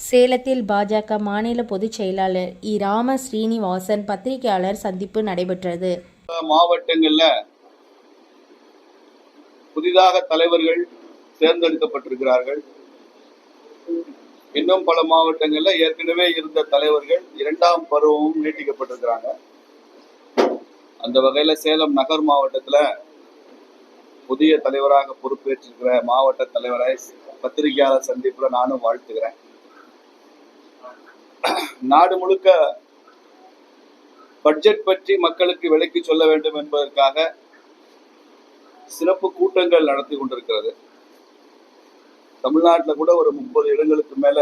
சேலத்தில் பாஜக மாநில பொதுச் செயலாளர் ராம ஸ்ரீனிவாசன் பத்திரிகையாளர் சந்திப்பு நடைபெற்றது. மாவட்டங்கள்ல புதிதாக தலைவர்கள் தேர்ந்தெடுக்கப்பட்டிருக்கிறார்கள். இன்னும் பல மாவட்டங்கள்ல ஏற்கனவே இருந்த தலைவர்கள் இரண்டாம் பருவமும் நீட்டிக்கப்பட்டிருக்கிறாங்க. அந்த வகையில சேலம் நகர் மாவட்டத்துல புதிய தலைவராக பொறுப்பேற்றிருக்கிற மாவட்ட தலைவரை பத்திரிகையாளர் சந்திப்புல நானும் வாழ்த்துகிறேன். நாடு முழுக்க பட்ஜெட் பற்றி மக்களுக்கு விளக்கி சொல்ல வேண்டும் என்பதற்காக சிறப்பு கூட்டங்கள் நடத்தி கொண்டிருக்கிறது. தமிழ்நாட்டில் கூட ஒரு 30 இடங்களுக்கு மேல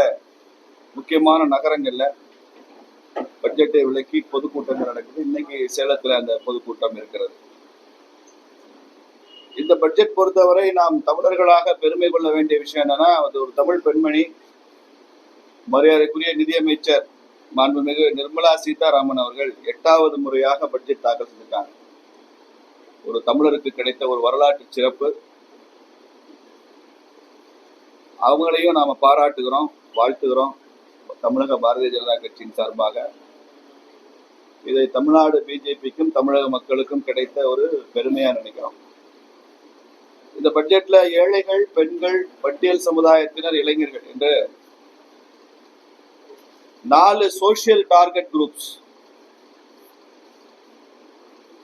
முக்கியமான நகரங்கள்ல பட்ஜெட்டை விளக்கி பொதுக்கூட்டங்கள் நடக்குது. இன்னைக்கு சேலத்துல அந்த பொதுக்கூட்டம் இருக்கிறது. இந்த பட்ஜெட் பொறுத்தவரை நாம் தமிழர்களாக பெருமை கொள்ள வேண்டிய விஷயம் என்னன்னா, அது ஒரு தமிழ் பெண்மணி, மரியாதைக்குரிய நிதியமைச்சர் மாண்புமிகு நிர்மலா சீதாராமன் அவர்கள் 8வது முறையாக பட்ஜெட் தாக்கல் செஞ்சிருக்காங்க. ஒரு தமிழருக்கு கிடைத்த ஒரு வரலாற்று சிறப்பு. அவங்களையும் நாம பாராட்டுகிறோம், வாழ்த்துகிறோம். தமிழக பாரதிய ஜனதா கட்சியின் சார்பாக இதை தமிழ்நாடு பிஜேபிக்கும் தமிழக மக்களுக்கும் கிடைத்த ஒரு பெருமையா நினைக்கிறோம். இந்த பட்ஜெட்ல ஏழைகள், பெண்கள், பட்டியல் சமுதாயத்தினர், இளைஞர்கள் என்று 4 சோசியல் டார்கெட் குரூப்ஸ்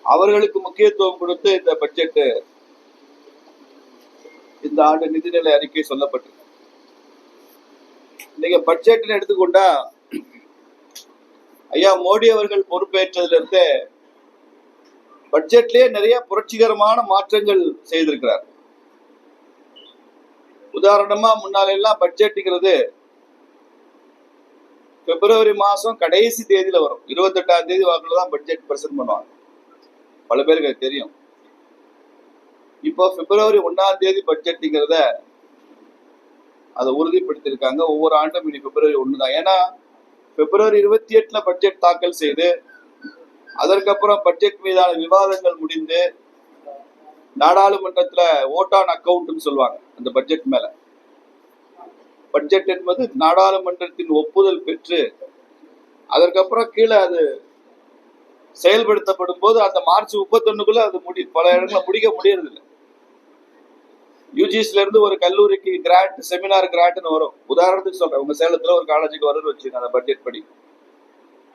அவர்களுக்கு முக்கியத்துவம் கொடுத்து இந்த பட்ஜெட், இந்த ஆண்டு நிதிநிலை அறிக்கை சொல்லப்பட்டிருக்கு. நீங்க பட்ஜெட்னு எடுத்துக்கொண்டா, ஐயா மோடி அவர்கள் பொறுப்பேற்றதுல இருந்து பட்ஜெட்லயே நிறைய புரட்சிகரமான மாற்றங்கள் செய்திருக்கிறார். உதாரணமா, முன்னால எல்லாம் பட்ஜெட்டுங்கிறது பிப்ரவரி மாசம் கடைசி தேதியில வரும். 28ஆம் தேதி வாக்குல தான் பட்ஜெட் பிரசன்ட் பண்ணுவாங்க. பல பேருக்கு தெரியும். இப்போ பிப்ரவரி 1ஆம் தேதி பட்ஜெட்டுங்கிறத அதை உறுதிப்படுத்தியிருக்காங்க. ஒவ்வொரு ஆண்டும் இனி பிப்ரவரி 1 தான். ஏன்னா பிப்ரவரி 28ல பட்ஜெட் தாக்கல் செய்து அதற்கப்புறம் பட்ஜெட் மீதான விவாதங்கள் முடிந்து நாடாளுமன்றத்துல ஓட் ஆன் அக்கவுண்ட் சொல்லுவாங்க. அந்த பட்ஜெட் மேல பட்ஜெட் என்பது நாடாளுமன்றத்தின் ஒப்புதல் பெற்று அதற்கப்புறம் கீழே அது செயல்படுத்தப்படும் போது அந்த மார்ச் 31க்குள்ள அது பல இடங்களை முடிக்க முடியறதில்லை. யூஜிசில இருந்து ஒரு கல்லூரிக்கு கிராண்ட், செமினார் கிராண்ட்னு வரும். உதாரணத்துக்கு சொல்றேன், உங்க சேலத்துல ஒரு காலேஜுக்கு வருதுன்னு வச்சுங்க, அந்த பட்ஜெட் படி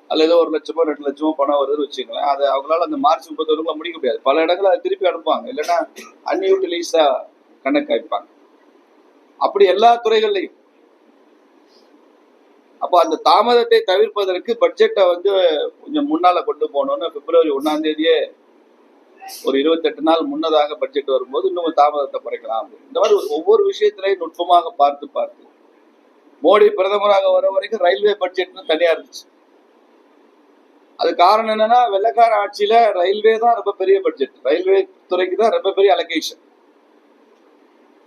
அல்ல ஏதோ 1 லட்சமோ 2 லட்சமோ பணம் வருதுன்னு வச்சுங்களேன். அதை அவங்களால அந்த மார்ச் 31க்குள்ள முடிக்க முடியாது. பல இடங்களை அதை திருப்பி அனுப்புவாங்க, இல்லைன்னா அன்யூட்டிலைஸா கணக்கு வைப்பாங்க. அப்படி எல்லா துறைகள்லையும். அப்போ அந்த தாமதத்தை தவிர்ப்பதற்கு பட்ஜெட்டை கொஞ்சம் முன்னால கொண்டு போகணும்னு பிப்ரவரி 1ஆம் தேதியே ஒரு 28 நாள் முன்னதாக பட்ஜெட் வரும்போது இன்னும் தாமதத்தை குறைக்கலாம். இந்த மாதிரி ஒவ்வொரு விஷயத்திலையும் நுட்பமாக பார்த்து மோடி பிரதமராக வர வரைக்கும் ரயில்வே பட்ஜெட்னு தனியா இருந்துச்சு. அது காரணம் என்னன்னா, வெள்ளக்கார ஆட்சியில ரயில்வே தான் ரொம்ப பெரிய பட்ஜெட், ரயில்வே துறைக்கு தான் ரொம்ப பெரிய அலோகேஷன்.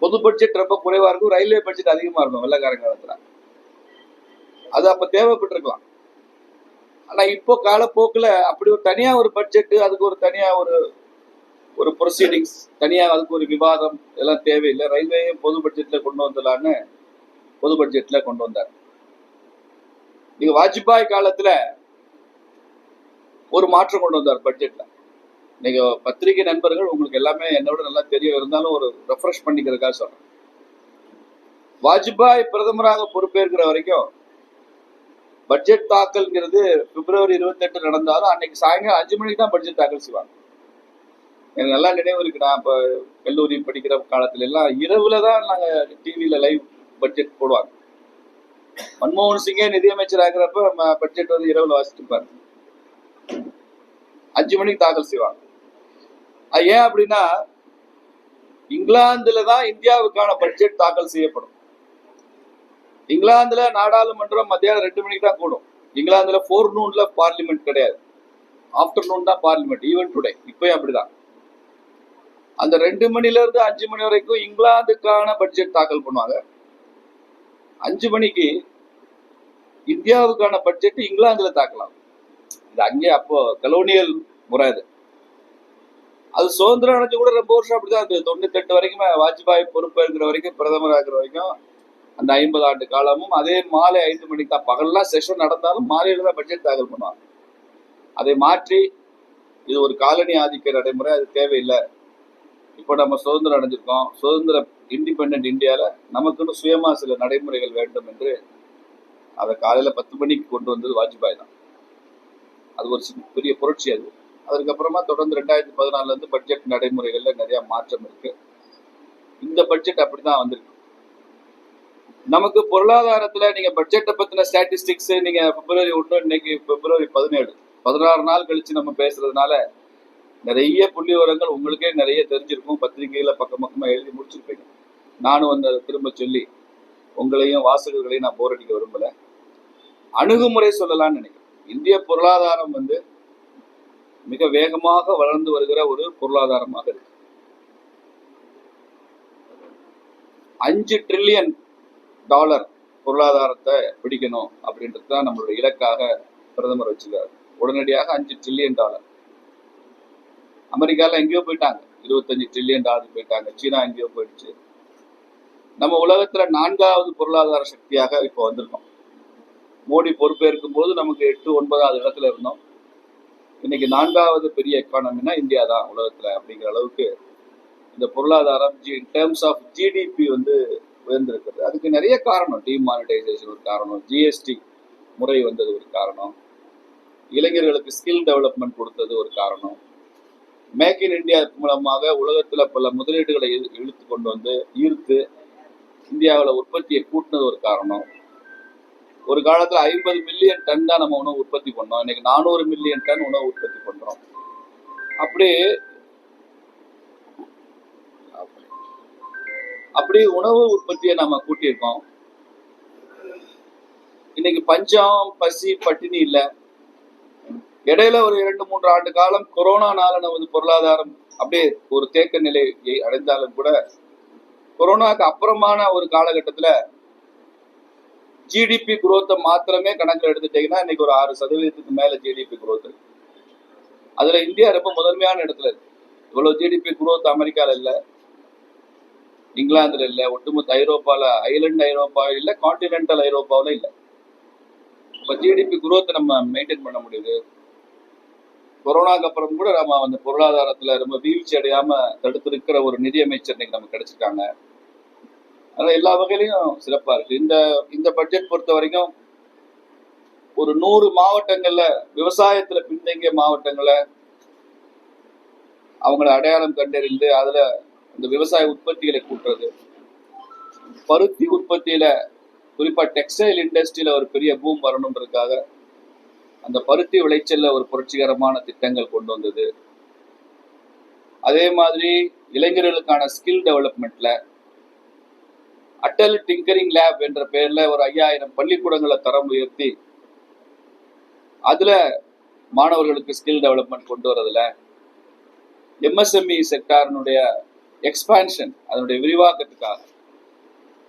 பொது பட்ஜெட் ரொம்ப குறைவா இருக்கும், ரயில்வே பட்ஜெட் அதிகமா இருக்கும் வெள்ளக்கார காலத்துல. அது அப்ப தேவைப்பட்டிருக்கலாம். ஆனா இப்போ காலப்போக்குல அப்படி ஒரு தனியா ஒரு பட்ஜெட், அதுக்கு ஒரு தனியா ஒரு ப்ரொசீடிங்ஸ், தனியா அதுக்கு ஒரு விவாதம் இதெல்லாம் தேவையில்லை. ரயில்வேயும் பொது பட்ஜெட்ல கொண்டு வந்துடலான்னு பொது பட்ஜெட்ல கொண்டு வந்தார். நீங்க வாஜ்பாய் காலத்துல ஒரு மாற்றம் கொண்டு வந்தார் பட்ஜெட்ல. நீங்க பத்திரிகை நண்பர்கள் உங்களுக்கு எல்லாமே என்னோட நல்லா தெரியும், இருந்தாலும் ஒரு ரெஃப்ரெஷ் பண்ணிக்கிறதுக்காக சொல்றேன். வாஜ்பாய் பிரதமராக பொறுப்பேற்கிற வரைக்கும் பட்ஜெட் தாக்கல்ங்கிறது பிப்ரவரி 28 நடந்தாலும் அன்னைக்கு சாயங்காலம் 5 மணிக்கு தான் பட்ஜெட் தாக்கல் செய்வாங்க. எனக்கு நல்லா நினைவு இருக்கு. நான் இப்ப கல்லூரி படிக்கிற காலத்துல எல்லாம் இரவுல தான் நாங்க டிவியில லைவ் பட்ஜெட் போடுவாங்க. மன்மோகன் சிங்கே நிதியமைச்சர் ஆகிறப்ப பட்ஜெட் இரவுல வாசிட்டு இருப்பாரு. 5 மணிக்கு தாக்கல் செய்வாங்க. அது ஏன் அப்படின்னா, இங்கிலாந்துல தான் இந்தியாவுக்கான பட்ஜெட் தாக்கல் செய்யப்படும். இங்கிலாந்துல நாடாளுமன்றம் மத்தியானம் 2 மணிக்கு தான் கூடும். இங்கிலாந்துல 4 noonல பார்லிமெண்ட் கிடையாது, ஆஃப்டர்நூன் தான் பார்லிமெண்ட். ஈவன் டுடே இப்பயும் அப்படிதான். அந்த 2 மணில இருந்து 5 மணி வரைக்கும் இங்கிலாந்துக்கான பட்ஜெட் தாக்கல் பண்ணுவாங்க. 5 மணிக்கு இந்தியாவுக்கான பட்ஜெட் இங்கிலாந்துல தாக்கலாம். இது அங்கே அப்போ கலோனியல் முறை. அது சுதந்திரம் அடைஞ்சு கூட ரொம்ப வருஷம் அப்படிதான். 98 வரைக்குமே வாஜ்பாய் பொறுப்பேற்கிற வரைக்கும், பிரதமர் ஆகிற வரைக்கும் அந்த 50 ஆண்டு காலமும் அதே மாலை 5 மணிக்கு தான். பகல்லாம் செஷன் நடந்தாலும் மாலையில தான் பட்ஜெட் தாக்கல் பண்ணுவாங்க. அதை மாற்றி இது ஒரு காலனி ஆதிக்க நடைமுறை, அது தேவையில்லை. இப்போ நம்ம சுதந்திரம் அடைஞ்சிருக்கோம், சுதந்திர இண்டிபெண்ட் இந்தியாவில் நமக்குன்னு சுயமா சில நடைமுறைகள் வேண்டும் என்று அதை காலையில 10 மணிக்கு கொண்டு வந்தது வாஜ்பாய் தான். அது ஒரு பெரிய புரட்சி. அது அதுக்கப்புறமா தொடர்ந்து 2014 இருந்து பட்ஜெட் நடைமுறைகள்ல நிறைய மாற்றம் இருக்கு. இந்த பட்ஜெட் அப்படிதான் வந்திருக்கு. நமக்கு பொருளாதாரத்துல நீங்க பட்ஜெட்டை பத்தின ஸ்டாட்டிஸ்டிக்ஸ் நீங்க பிப்ரவரி 1, இன்னைக்கு பிப்ரவரி 17, 16 நாள் கழிச்சு நம்ம பேசுறதுனால நிறைய புள்ளி விவரங்கள் உங்களுக்கே நிறைய தெரிஞ்சிருக்கும். பத்திரிகையில பக்கமா எழுதி முடிச்சிருப்பீங்க. நானும் அந்த திரும்ப சொல்லி உங்களையும் வாசகர்களையும் நான் போர் அடிக்க விரும்பல. அணுகுமுறை சொல்லலாம்னு நினைக்கிறேன். இந்திய பொருளாதாரம் மிக வேகமாக வளர்ந்து வருகிற ஒரு பொருளாதாரமாக இருக்கு. $5 trillion பொருளாதாரத்தை பிடிக்கணும் அப்படின்றது தான் நம்மளுடைய இலக்காக பிரதமர் வச்சுக்காரு. உடனடியாக $5 trillion. அமெரிக்கால எங்கேயோ போயிட்டாங்க, $25 trillion போயிட்டாங்க. சீனா எங்கேயோ போயிடுச்சு. நம்ம உலகத்துல 4வது பொருளாதார சக்தியாக இப்போ வந்திருக்கோம். மோடி பொறுப்பேற்கும் போது நமக்கு 8, 9வது இடத்துல இருந்தோம். இன்னைக்கு 4வது பெரிய எக்கானமினா இந்தியா தான் உலகத்துல. அப்படிங்கிற அளவுக்கு இந்த பொருளாதாரம் இன் டேர்ம்ஸ் ஆஃப் ஜிடிபி உயர்ந்திருக்கிறது. அதுக்கு நிறைய காரணம். டிமானிட்டைசேஷன் ஒரு காரணம், ஜிஎஸ்டி முறை வந்தது ஒரு காரணம், இளைஞர்களுக்கு ஸ்கில் டெவலப்மெண்ட் கொடுத்தது ஒரு காரணம், மேக் இன் இந்தியா மூலமாக உலகத்துல பல முதலீடுகளை இழுத்து கொண்டு வந்து ஈர்த்து இந்தியாவில் உற்பத்தியை கூட்டினது ஒரு காரணம். ஒரு காலத்துல 50 மில்லியன் டன் தான் நம்ம உணவு உற்பத்தி பண்ணோம். இன்னைக்கு 400 மில்லியன் டன் உணவு உற்பத்தி பண்றோம். அப்படி உணவு உற்பத்தியை நாம கூட்டியிருக்கோம். இன்னைக்கு பஞ்சம், பசி, பட்டினி இல்லை. இடையில ஒரு 2-3 ஆண்டு காலம் கொரோனானால நமது பொருளாதாரம் அப்படியே ஒரு தேக்க நிலையை அடைந்தாலும் கூட கொரோனாக்கு அப்புறமான ஒரு காலகட்டத்துல ஜிடிபி குரோத்தை மாத்திரமே கணக்கில் எடுத்துட்டீங்கன்னா இன்னைக்கு ஒரு 6% மேல ஜிடிபி குரோத் இருக்கு. அதுல இந்தியா ரொம்ப முதன்மையான இடத்துல இருக்கு. இவ்வளவு ஜிடிபி குரோத் அமெரிக்கால இல்ல, இங்கிலாந்துல இல்ல, ஒட்டுமொத்த ஐரோப்பால, ஐலண்ட் ஐரோப்பாவில் இல்ல, கான்டினென்டல் ஐரோப்பாவில இல்ல. இப்ப ஜிடிபி குரோத்தை நம்ம மெயின்டைன் பண்ண முடியுது. கொரோனாக்கு அப்புறம் கூட நம்ம அந்த பொருளாதாரத்துல ரொம்ப வீழ்ச்சி அடையாம தடுத்திருக்கிற ஒரு நிதியமைச்சர் இன்னைக்கு நமக்கு கிடைச்சிருக்காங்க. அதனால எல்லா வகையிலையும் சிறப்பா இருக்கு. இந்த பட்ஜெட் பொறுத்த வரைக்கும் ஒரு 100 மாவட்டங்கள்ல விவசாயத்துல பின்தங்கிய மாவட்டங்களை அவங்களை அடையாளம் கண்டறிந்து அதுல இந்த விவசாய உற்பத்திகளை கூட்டுறது, பருத்தி உற்பத்தியில குறிப்பா டெக்ஸ்டைல் இண்டஸ்ட்ரியில ஒரு பெரிய பூம் வரணுன்றதுக்காக அந்த பருத்தி விளைச்சல்ல ஒரு புரட்சிகரமான திட்டங்கள் கொண்டு வந்தது. அதே மாதிரி இளைஞர்களுக்கான ஸ்கில் டெவலப்மெண்ட்ல அட்டல் டிங்கரிங் லேப் என்ற பெயர்ல ஒரு 5000 பள்ளிக்கூடங்களை தரம் உயர்த்தி அதுல மாணவர்களுக்கு ஸ்கில் டெவலப்மெண்ட் கொண்டு வரதுல, எம்எஸ்எம்இ செக்டாரினுடைய எக்ஸ்பான்ஷன், அதனுடைய விரிவாக்கத்துக்காக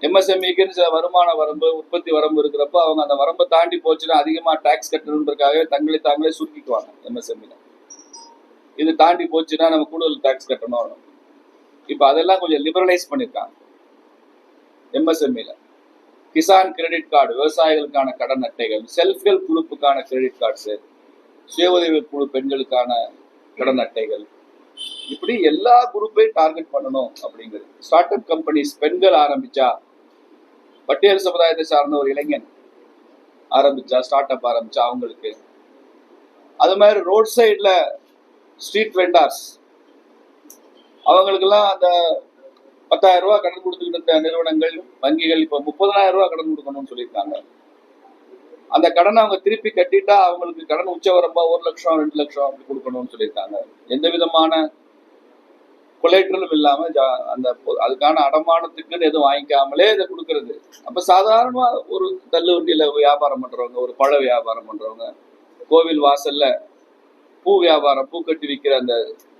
எம்எஸ்எம்இக்குன்னு சில வருமான வரம்பு, உற்பத்தி வரம்பு இருக்கிறப்ப அவங்க அந்த வரம்பை தாண்டி போச்சுன்னா அதிகமா டாக்ஸ் கட்டணுன்றதுக்காகவே தங்களை தாங்களே சுருக்கிக்குவாங்க எம்எஸ்எம்இல. இது தாண்டி போச்சுன்னா நம்ம கூடுதல் டாக்ஸ் கட்டணும். இப்ப அதெல்லாம் கொஞ்சம் லிபரலைஸ் பண்ணிருக்காங்க எம்எஸ்எம்இல. கிசான் கிரெடிட் கார்டு, விவசாயிகளுக்கான கடன் அட்டைகள், செல்ஃப் ஹெல்ப் குரூப்புக்கான கிரெடிட் கார்ட்ஸ், சுய உதவி குழு பெண்களுக்கான கடன் அட்டைகள், இப்படி எல்லா குரூப்பையும் டார்கெட் பண்ணணும் அப்படிங்கிறது. ஸ்டார்ட் அப் கம்பெனிஸ், பெண்கள் ஆரம்பிச்சா, பட்டியல் சமுதாயத்தை சார்ந்த ஒரு இளைஞன் ஆரம்பிச்சா, ஸ்டார்ட் அப் ஆரம்பிச்சா அவங்களுக்கு, அது மாதிரி ரோட் சைட்ல ஸ்ட்ரீட் வெண்டார்ஸ் அவங்களுக்கெல்லாம் அந்த 10,000 ரூபாய் கடன் கொடுத்துக்கிட்டு இருந்த நிறுவனங்கள், வங்கிகள் இப்ப 30,000 ரூபாய் கடன் கொடுக்கணும்னு சொல்லியிருக்காங்க. அந்த கடனை அவங்க திருப்பி கட்டிட்டா அவங்களுக்கு கடன் உச்சவரம்பா 1 லட்சம் 2 லட்சம் அப்படி கொடுக்கணும்னு சொல்லியிருக்காங்க. எந்த விதமான கொலேட்ரலும் இல்லாம அந்த அதுக்கான அடமானத்துக்குன்னு எதுவும் வாங்கிக்காமலே இதை கொடுக்கறது. அப்ப சாதாரணமா ஒரு தள்ளு வண்டியில வியாபாரம் பண்றவங்க, ஒரு பழ வியாபாரம் பண்றவங்க, கோவில் வாசல்ல பூ வியாபாரம், பூ கட்டி விற்கிற அந்த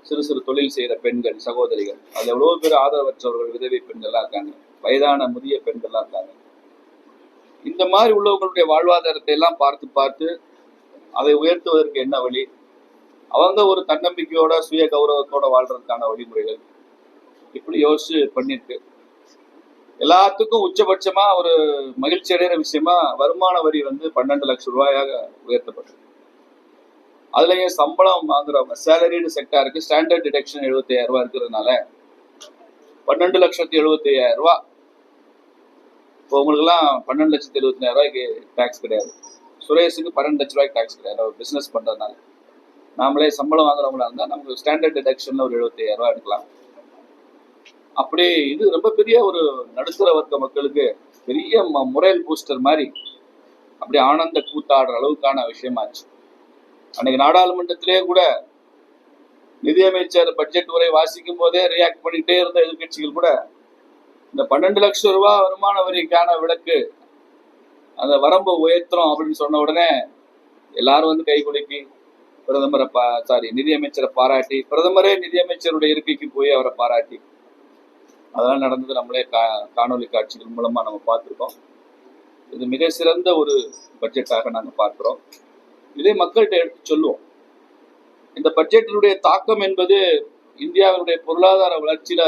சிறு சிறு தொழில் செய்யற பெண்கள், சகோதரிகள், அதுல எவ்வளவு பேர் ஆதரவற்றவர்கள், விதவை பெண்கள்லாம் இருக்காங்க, வயதான முதிய பெண்கள்லாம் இருக்காங்க. இந்த மாதிரி உள்ளவங்களுடைய வாழ்வாதாரத்தை எல்லாம் பார்த்து பார்த்து அதை உயர்த்துவதற்கு என்ன வழி, அவங்க ஒரு தன்னம்பிக்கையோட சுய கௌரவத்தோட வாழ்றதுக்கான வழிமுறைகள், இப்படி யோசிச்சு பண்ணிருக்கு. எல்லாத்துக்கும் உச்சபட்சமா ஒரு மகிழ்ச்சி அடைகிற விஷயமா வருமான வரி வந்து 12 லட்சம் ரூபாயாக உயர்த்தப்பட்டது. அதுலயும் சம்பளம் வாங்குறவங்க சேலரிடு செக்டாருக்கு ஸ்டாண்டர்ட் டிடக்ஷன் 75,000 ரூபாய் இருக்கிறதுனால 12,75,000 ரூபாய். இப்போ உங்களுக்கு எல்லாம் 12,70,000 ரூபாய்க்கு டாக்ஸ் கிடையாது. சுரேஷுக்கு 12 லட்சம் ரூபாய்க்கு டாக்ஸ் கிடையாது. அவர் பிசினஸ் பண்றதுனால நாமளே சம்பளம் வாங்குறவங்களா இருந்தா நமக்கு ஸ்டாண்டர்ட் டிடக்ஷன்ல ஒரு 75,000 ரூபாய் எடுக்கலாம். அப்படி இது ரொம்ப பெரிய ஒரு நடுத்தர வர்க்க மக்களுக்கு பெரிய முரல் பூஸ்டர் மாதிரி அப்படி ஆனந்த கூத்தாடுற அளவுக்கான விஷயமாச்சு. அன்னைக்கு நாடாளுமன்றத்திலேயே கூட நிதியமைச்சர் பட்ஜெட் உரை வாசிக்கும் போதே ரியாக்ட் பண்ணிட்டே இருந்த எதிர்கட்சிகள் கூட இந்த 12 லட்சம் ரூபாய் வருமான வரிக்கான விலக்கு அந்த வரம்பை உயர்த்துறோம் அப்படின்னு சொன்ன உடனே எல்லாரும் வந்து கை குலுக்கி பிரதமரை நிதியமைச்சரை பாராட்டி, பிரதமரே நிதியமைச்சருடைய இருக்கைக்கு போய் அவரை பாராட்டி அதெல்லாம் நடந்தது நம்மளே காணொலி காட்சிகள் மூலமா நம்ம பார்த்துருக்கோம். இது மிக சிறந்த ஒரு பட்ஜெட்டாக நாங்கள் பார்க்கிறோம். இதை மக்கள்கிட்ட எடுத்து சொல்லுவோம். இந்த பட்ஜெட்டினுடைய தாக்கம் என்பது இந்தியாவினுடைய பொருளாதார வளர்ச்சியில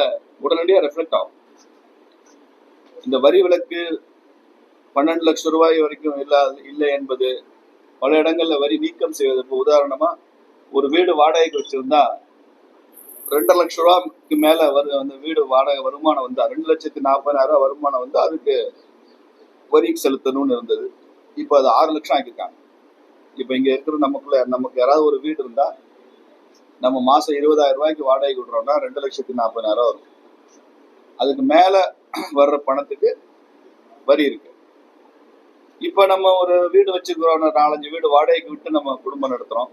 உடனடியாக ரெஃப்ளெக்ட் ஆகும். இந்த வரி விலக்கு 12 லட்சம் ரூபாய் வரைக்கும் இல்லை என்பது பல இடங்கள்ல வரி நீக்கம் செய்வதற்கு உதாரணமா ஒரு வீடு வாடகைக்கு வச்சிருந்தா 2 லட்சம் ரூபாய்க்கு மேல அந்த வீடு வாடகை வருமானம் வந்தா 2,40,000 வருமானம் வந்து அதுக்கு வரி செலுத்தணும்னு இருந்தது. இப்போ அது 6 லட்சம் ஆக்கியிருக்காங்க. இப்போ இங்க இருக்கிற நமக்கு யாராவது ஒரு வீடு இருந்தா நம்ம மாசம் 20,000 ரூபாய்க்கு வாடகை விடுறோம்னா 2,40,000 வரும். அதுக்கு மேல வர்ற பணத்துக்கு வரி இருக்கு. இப்ப நம்ம ஒரு வீடு வச்சுக்கிறோம், 4-5 வீடு வாடகைக்கு விட்டு நம்ம குடும்பம் நடத்துறோம்.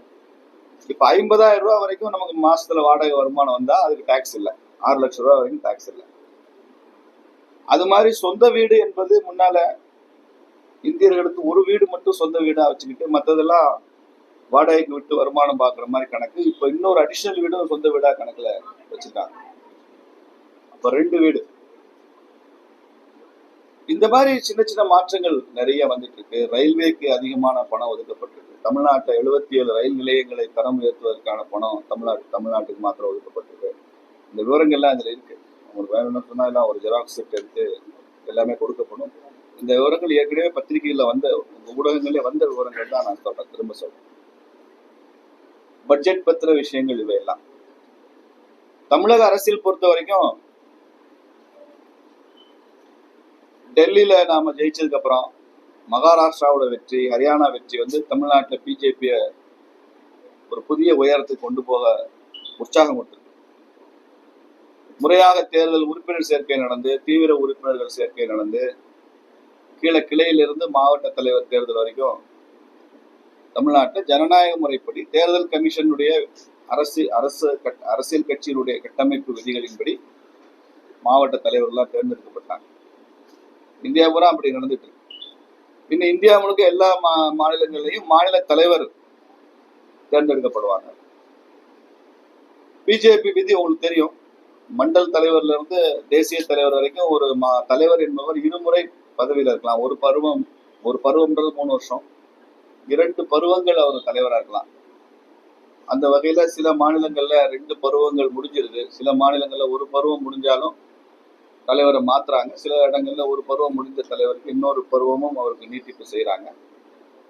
இப்ப 50,000 ரூபாய் வரைக்கும் நமக்கு மாசத்துல வாடகை வருமானம் வந்தா அதுக்கு டாக்ஸ் இல்லை. 6 லட்சம் ரூபாய் வரைக்கும் டாக்ஸ் இல்லை. அது மாதிரி சொந்த வீடு என்பது முன்னால இந்தியர்களுக்கு ஒரு வீடு மட்டும் சொந்த வீடா வச்சுக்கிட்டு மற்றதெல்லாம் வாடகைக்கு விட்டு வருமானம் பார்க்குற மாதிரி கணக்கு. இப்போ இன்னொரு அடிஷனல் வீடும் சொந்த வீடா கணக்குல வச்சுருக்காங்க. அப்போ 2 வீடு. இந்த மாதிரி சின்ன சின்ன மாற்றங்கள் நிறைய வந்துட்டு இருக்கு. ரயில்வேக்கு அதிகமான பணம் ஒதுக்கப்பட்டிருக்கு. தமிழ்நாட்டில் 77 ரயில் நிலையங்களை தரம் உயர்த்துவதற்கான பணம் தமிழ்நாட்டுக்கு மாத்திரம் ஒதுக்கப்பட்டிருக்கு. இந்த விவரங்கள்லாம் இதுல இருக்கு. உங்களுக்கு வேணும்னு சொன்னா எல்லாம் ஒரு ஜெராக்ஸ் செட் எடுத்து எல்லாமே கொடுக்கப்படும். இந்த விவரங்கள் ஏற்கனவே பத்திரிகைகள்ல வந்த ஊடகங்களே வந்த விவரங்கள் தான் நான் சொல்றேன், திரும்ப சொல்றேன். பட்ஜெட் பத்திர விஷயங்கள் இவையெல்லாம் தமிழக அரசியல் பொறுத்த வரைக்கும் டெல்லியில நாம ஜெயிச்சதுக்கு அப்புறம் மகாராஷ்டிராவோட வெற்றி, ஹரியானா வெற்றி வந்து தமிழ்நாட்டில் பிஜேபிய ஒரு புதிய உயரத்துக்கு கொண்டு போக உற்சாகம் கொடுத்திருக்கு. முறையாக தேர்தல் உறுப்பினர் சேர்க்கை நடந்து, தீவிர உறுப்பினர்கள் சேர்க்கை நடந்து, கீழே கிளையிலிருந்து மாவட்ட தலைவர் தேர்தல் வரைக்கும் தமிழ்நாட்டில் ஜனநாயக முறைப்படி தேர்தல் கமிஷனுடைய அரசியல் கட்சியினுடைய கட்டமைப்பு விதிகளின்படி மாவட்ட தலைவர்கள்லாம் தேர்ந்தெடுக்கப்பட்டாங்க. இந்தியா பூரா அப்படி நடந்துட்டு இருக்கு. இன்னும் இந்தியா முழுக்க எல்லா மாநிலங்கள்லையும் மாநில தலைவர் தேர்ந்தெடுக்கப்படுவாங்க. பிஜேபி விதி உங்களுக்கு தெரியும். மண்டல் தலைவர்ல இருந்து தேசிய தலைவர் வரைக்கும் ஒரு தலைவர் என்பவர் 2 முறை பதவியில இருக்கலாம். ஒரு பருவம்ன்றது 3 வருஷம், 2 பருவங்கள் அவர் தலைவராக இருக்கலாம். அந்த வகையில சில மாநிலங்கள்ல 2 பருவங்கள் முடிஞ்சிருது. சில மாநிலங்கள்ல ஒரு பருவம் முடிஞ்சாலும் தலைவரை மாத்துறாங்க. சில இடங்கள்ல ஒரு பருவம் முடிந்த தலைவருக்கு இன்னொரு பருவமும் அவருக்கு நீட்டிப்பு செய்யறாங்க.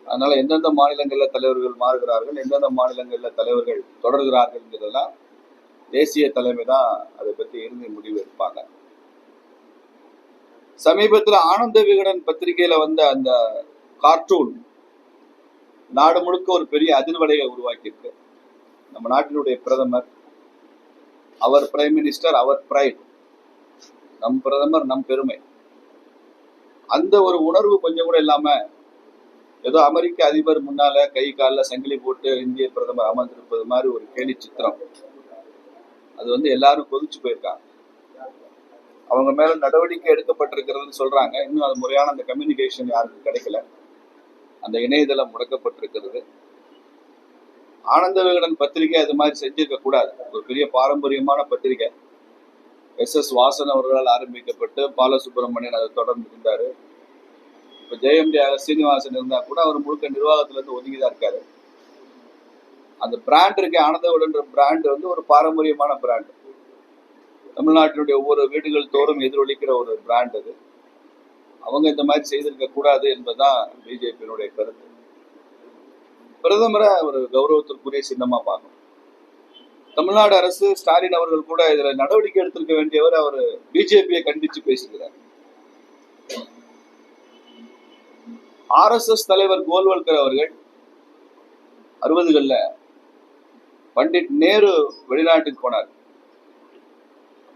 அதனால எந்தெந்த மாநிலங்கள்ல தலைவர்கள் மாறுகிறார்கள், எந்தெந்த மாநிலங்கள்ல தலைவர்கள் தொடர்கிறார்கள்ங்கிறதெல்லாம் தேசிய தலைமை தான் அதை பற்றி இறுதி முடிவு எடுப்பாங்க. சமீபத்தில் ஆனந்த விகடன் பத்திரிகையில வந்த அந்த கார்ட்டூன் நாடு முழுக்க ஒரு பெரிய அதிர்வலையை உருவாக்கியிருக்கு. நம்ம நாட்டினுடைய பிரதமர், அவர் பிரைம் மினிஸ்டர், அவர் பிரைட், நம் பிரதமர் நம் பெருமை, அந்த ஒரு உணர்வு கொஞ்சம் கூட இல்லாம ஏதோ அமெரிக்க அதிபர் முன்னால கை காலில் சங்கிலி போட்டு இந்திய பிரதமர் அமர்ந்திருப்பது மாதிரி ஒரு கேலி சித்திரம். அது வந்து எல்லாரும் கொதிச்சு போயிருக்காங்க. அவங்க மேல நடவடிக்கை எடுக்கப்பட்டிருக்கிறதுன்னு சொல்றாங்க. இன்னும் அது முறையான அந்த கம்யூனிகேஷன் யாருக்கும் கிடைக்கல. அந்த இணையதளம் முடக்கப்பட்டிருக்கிறது. ஆனந்த விகடன் பத்திரிகை அது மாதிரி செஞ்சிருக்க கூடாது. ஒரு பெரிய பாரம்பரியமான பத்திரிகை. SS வாசன் அவர்களால் ஆரம்பிக்கப்பட்டு பாலசுப்ரமணியன் அதை தொடர்ந்து இருந்தாரு. இப்ப JMD சீனிவாசன் இருந்தா கூட அவர் முழுக்க நிர்வாகத்துல இருந்து ஒதுங்கிதான் இருக்காரு. அந்த பிராண்ட் இருக்கு, ஆனந்த விகடன் பிராண்ட் வந்து ஒரு பாரம்பரியமான பிராண்ட். தமிழ்நாட்டினுடைய ஒவ்வொரு வீடுகள் தோறும் எதிரொலிக்கிற ஒரு பிராண்ட் அது. அவங்க இந்த மாதிரி செய்திருக்க கூடாது என்பதுதான் பிஜேபியினுடைய கருத்து. பிரதமரை ஒரு கௌரவத்திற்குரிய சின்னமா பார்க்கணும். தமிழ்நாடு அரசு ஸ்டாலின் அவர்கள் கூட இதுல நடவடிக்கை எடுத்திருக்க வேண்டியவர் அவர் பிஜேபியை கண்டிச்சு பேசுகிறார். RSS தலைவர் கோல்வல்கர் அவர்கள் 60களில் பண்டிட் நேரு வெளிநாட்டுக்கு போனார்.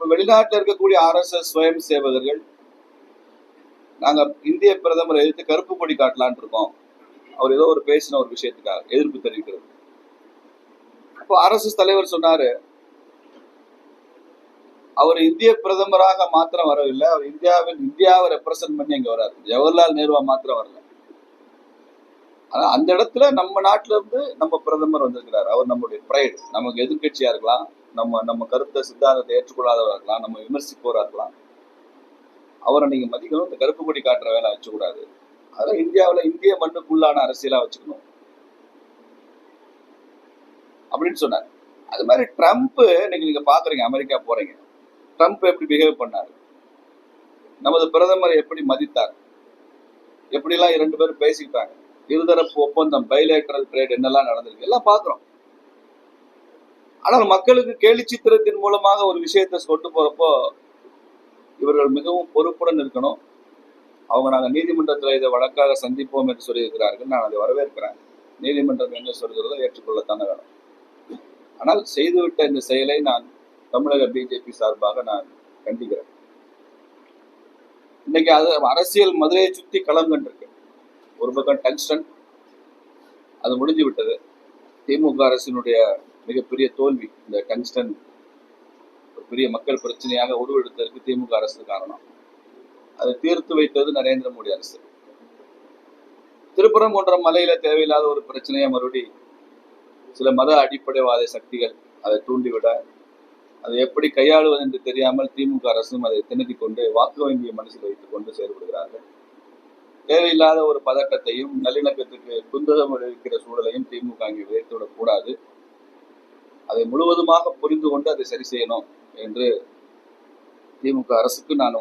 வெளிநாட்டில் இருக்கக்கூடிய RSS சுயம் சேவகர்கள் நாங்க இந்திய பிரதமரை எதிர்த்து கருப்பு கொடி காட்டலான் இருக்கோம், அவர் ஏதோ ஒரு பேசின ஒரு விஷயத்துக்காக எதிர்ப்பு தெரிவிக்கிறது. அப்போ RSS தலைவர் சொன்னாரு, அவர் இந்திய பிரதமராக மாத்திரம் வரவில்லை, அவர் இந்தியாவை ரெப்ரசன்ட் பண்ணி இங்க வராரு, ஜவஹர்லால் நேருவா மாத்திரம் வரல. ஆனா அந்த இடத்துல நம்ம நாட்டுல இருந்து நம்ம பிரதமர் வந்திருக்கிறார். அவர் நம்மளுடைய பிரைடு. நமக்கு எதிர்கட்சியா இருக்கலாம், நம்ம கருத்தை சித்தாந்தத்தை ஏற்றுக்கொள்ளாதவராக இருக்கலாம், நம்ம விமர்சிப்பவராக இருக்கலாம், அவரை நீங்க மதிக்கணும். இந்த கருப்பு கொடி காட்டுற வேலை வச்சுக்கூடாது. அதெல்லாம் இந்தியாவில் இந்திய மண்ணுக்குள்ளான அரசியலா வச்சுக்கணும் அப்படின்னு சொன்னார். அது மாதிரி ட்ரம்ப் இன்னைக்கு நீங்க பாக்குறீங்க, அமெரிக்கா போறீங்க, ட்ரம்ப் எப்படி பிஹேவ் பண்ணாரு, நமது பிரதமரை எப்படி மதித்தார், எப்படிலாம் 2 பேரும் பேசிக்கிட்டாங்க, இருதரப்பு ஒப்பந்தம் பைலேட்டரல் ட்ரேட் என்னெல்லாம் நடந்திருக்கு எல்லாம் பாக்குறோம். ஆனால் மக்களுக்கு கேலி சித்திரத்தின் மூலமாக ஒரு விஷயத்தை கொண்டு போறப்போ இவர்கள் மிகவும் பொறுப்புடன் இருக்கணும். அவங்க நாங்கள் நீதிமன்றத்தில் இதை வழக்காக சந்திப்போம் என்று சொல்லியிருக்கிறார்கள். நான் அதை வரவேற்கிறேன். நீதிமன்றம் என்ன சொல்கிறதோ ஏற்றுக்கொள்ளத்தானே வேணும். ஆனால் செய்துவிட்ட இந்த செயலை நான் தமிழக பிஜேபி சார்பாக நான் கண்டிக்கிறேன். இன்னைக்கு அது அரசியல் மதுரையை சுத்தி களம் கண்டிருக்கு. ஒரு பக்கம் டங்ஸ்டன், அது முடிஞ்சு விட்டது. திமுக அரசினுடைய மிகப்பெரிய தோல்வி இந்த டங்ஸ்டன் ஒரு பெரிய மக்கள் பிரச்சனையாக உருவெடுத்ததற்கு திமுக அரசு காரணம். அதை தீர்த்து வைத்தது நரேந்திர மோடி அரசு. திருப்பரங்குன்றம் மலையில தேவையில்லாத ஒரு பிரச்சனையை மறுபடி சில மத அடிப்படைவாத சக்திகள் அதை தூண்டிவிட, அதை எப்படி கையாளுவது என்று தெரியாமல் திமுக அரசும் அதை திணறி கொண்டு வாக்கு வங்கியை மனசில் வைத்துக் கொண்டு செயல்படுகிறார்கள். தேவையில்லாத ஒரு பதட்டத்தையும் நல்லிணக்கத்துக்கு குந்தகம் விளைவிக்கிற சூழலையும் திமுக அங்கே விதைத்துவிடக் கூடாது. அதை முழுவதுமாக புரிந்து கொண்டு அதை சரி செய்யணும் என்று திமுக அரசுக்கு நான்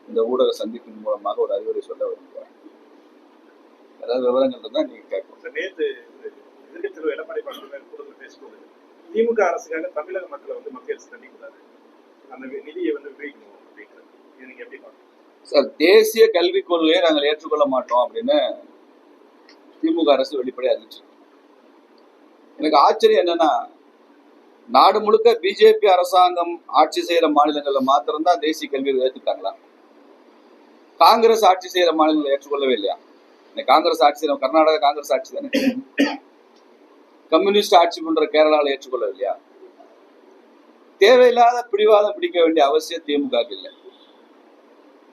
இந்த ஊடக சந்திப்பின் மூலமாக ஒரு அறிவுரை சொல்ல விரும்புகிறேன். ஏதாவது விவரங்கள் இருந்தால் நீங்க கேட்கணும். நேற்று எதிர்கட்சி எடப்பாடி பழனிசாமி பேசும்போது திமுக அரசுக்காக தமிழக மக்களை மத்திய அரசு கண்டிக்கூடாது, அந்த நிதியை விடுவிக்கணும் அப்படின்றது, இது நீங்க எப்படி பார்க்கணும் சார்? தேசிய கல்விக் கொள்கையை நாங்கள் ஏற்றுக்கொள்ள மாட்டோம் அப்படின்னு திமுக அரசு வெளிப்படையாக அறிவிச்சு. எனக்கு ஆச்சரியம் என்னன்னா, நாடு முழுக்க பிஜேபி அரசாங்கம் ஆட்சி செய்யற மாநிலங்கள்ல மாத்திரம்தான் தேசிய கல்வியை ஏற்றுட்டாங்களா? காங்கிரஸ் ஆட்சி செய்யற மாநிலங்களை ஏற்றுக்கொள்ளவே இல்லையா? காங்கிரஸ் ஆட்சி செய்யற கர்நாடகா காங்கிரஸ் ஆட்சி தானே, கம்யூனிஸ்ட் ஆட்சி பண்ற கேரளாவில் ஏற்றுக்கொள்ள இல்லையா? தேவையில்லாத பிடிவாதம் பிடிக்க வேண்டிய அவசியம் திமுக இல்லை.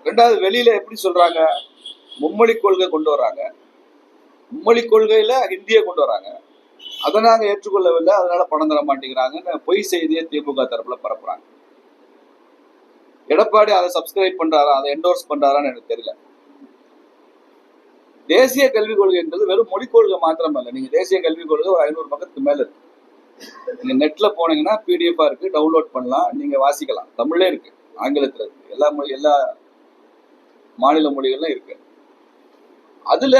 2வது, வெளியில எப்படி சொல்றாங்க, மும்மொழி கொள்கை கொண்டு வர்றாங்க, மும்மொழி கொள்கையில ஹிந்தியை கொண்டு வராங்க, அதை நாங்க ஏற்றுக்கொள்ளவில்லை, அதனால பணம் தர மாட்டேங்கிறாங்கன்னு பொய் செய்தியை திமுக தரப்புல பரப்புறாங்க. எடப்பாடி அதை சப்ஸ்கிரைப் பண்றாரா, அதை என்டோர்ஸ் பண்றாரான்னு எனக்கு தெரியல. தேசிய கல்விக் கொள்கை என்பது வெறும் மொழிக் கொள்கை மாத்திரம் அல்ல. நீங்க தேசிய கல்விக் கொள்கை ஒரு 500 பக்கத்துக்கு மேல இருக்கு. நீங்க நெட்ல போனீங்கன்னா PDF இருக்கு, டவுன்லோட் பண்ணலாம், நீங்க வாசிக்கலாம். தமிழ்ல இருக்கு, ஆங்கிலத்துல இருக்கு, எல்லா மாநில மொழிகள்லாம் இருக்கு. அதுல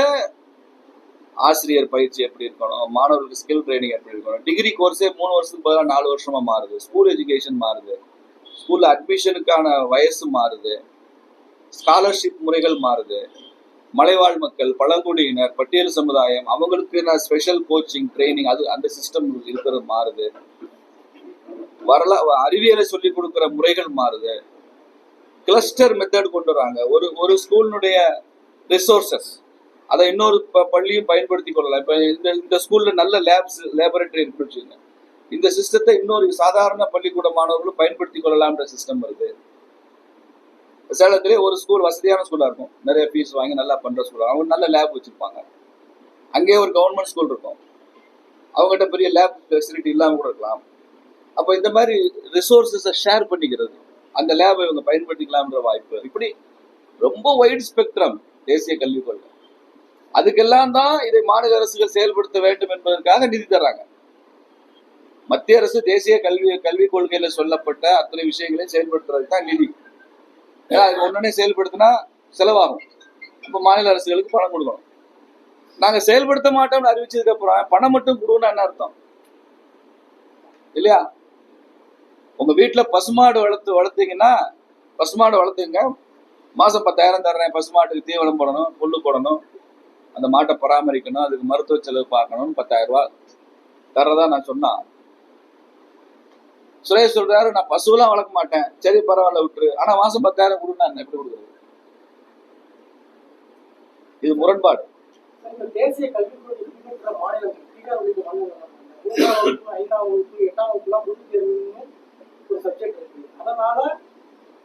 ஆசிரியர் பயிற்சி எப்படி இருக்கணும், மாணவர்களுக்கு ஸ்கில் ட்ரைனிங் எப்படி இருக்கணும், டிகிரி கோர்ஸே 3 வருஷத்துக்கு பதிலாக 4 வருஷமா மாறுது, ஸ்கூல் எஜுகேஷன் மாறுது, ஸ்கூல்ல அட்மிஷனுக்கான வயசு மாறுது, ஸ்காலர்ஷிப் முறைகள் மாறுது, மலைவாழ் மக்கள், பழங்குடியினர், பட்டியல் சமுதாயம், அவங்களுக்கு ஸ்பெஷல் கோச்சிங் ட்ரைனிங், அது அந்த சிஸ்டம் இருக்கிறது மாறுது, அறிவியலை சொல்லிக் கொடுக்கிற முறைகள் மாறுது, கிளஸ்டர் மெத்தட் கொண்டு வராங்க. ஒரு ஸ்கூலினுடைய ரிசோர்சஸ் அதை இன்னொரு பள்ளியும் பயன்படுத்தி கொள்ளலாம். இப்ப இந்த ஸ்கூல்ல நல்ல லேபரேட்டரி இருக்குன்னு வச்சுக்கோங்க, இந்த சிஸ்டத்தை இன்னொரு சாதாரண பள்ளிக்கூட மாணவர்களும் பயன்படுத்தி கொள்ளலாம்ன்ற சிஸ்டம் வருது. சேலத்திலே ஒரு ஸ்கூல் வசதியான ஸ்கூலா இருக்கும், நிறைய ஃபீஸ் வாங்கி நல்லா பண்ற ஸ்கூல், அவங்க நல்ல லேப் வச்சிருப்பாங்க. அங்கேயே ஒரு கவர்மெண்ட் ஸ்கூல் இருக்கும், அவங்ககிட்ட பெரிய லேப் ஃபெசிலிட்டி இல்லாம கூட இருக்கலாம். அப்போ இந்த மாதிரி ரிசோர்ஸஸை ஷேர் பண்ணிக்கிறது, அந்த லேபை இவங்க பயன்படுத்திக்கலாம்ன்ற வாய்ப்பு, இப்படி ரொம்ப வைட் ஸ்பெக்ட்ரம் தேசிய கல்விக் கொள்கை. அதுக்கெல்லாம் தான் இதை மாநில அரசுகள் செயல்படுத்த வேண்டும் என்பதற்காக நிதி தர்றாங்க. மத்திய அரசு தேசிய கல்விக் கொள்கையில சொல்லப்பட்ட அத்தனை விஷயங்களையும் செயல்படுத்துறதுக்கு தான் நிதி. ஏன்னா அது ஒன்னொன்னே செயல்படுத்தினா செலவாகும். இப்ப மாநில அரசுகளுக்கு பணம் கொடுக்கணும். நாங்க செயல்படுத்த மாட்டோம்னு அறிவிச்சதுக்கு அப்புறம் பணம் மட்டும் கொடுக்கணும் என்ன அர்த்தம் இல்லையா? உங்க வீட்டுல பசுமாடு வளர்த்தீங்கன்னா பசுமாடு வளர்த்துங்க, மாசம் 10,000 தர்றேன், பசுமாட்டுக்கு தீவனம் போடணும், புல்லு போடணும், அந்த மாட்டை பராமரிக்கணும், அதுக்கு மருத்துவ செலவு பார்க்கணும், 10,000 ரூபாய் தர்றதா நான் சொன்னா, சுரேஷ் சொல்றாரு நான் பசுவெல்லாம் வளர்க்க மாட்டேன், சரி பரவாயில்ல விட்டுரு, ஆனா மாசம் 10,000 கொடுன்னா எப்படி கொடுக்குறது? இது முரண்பாடு. தேசிய கல்விக் கொள்கை மாநிலம் 5ஆம் வகுப்பு 8ஆம் வகுப்புலாம் பொது தேர்வுன்னு ஒரு சப்ஜெக்ட் இருக்கு. அதனால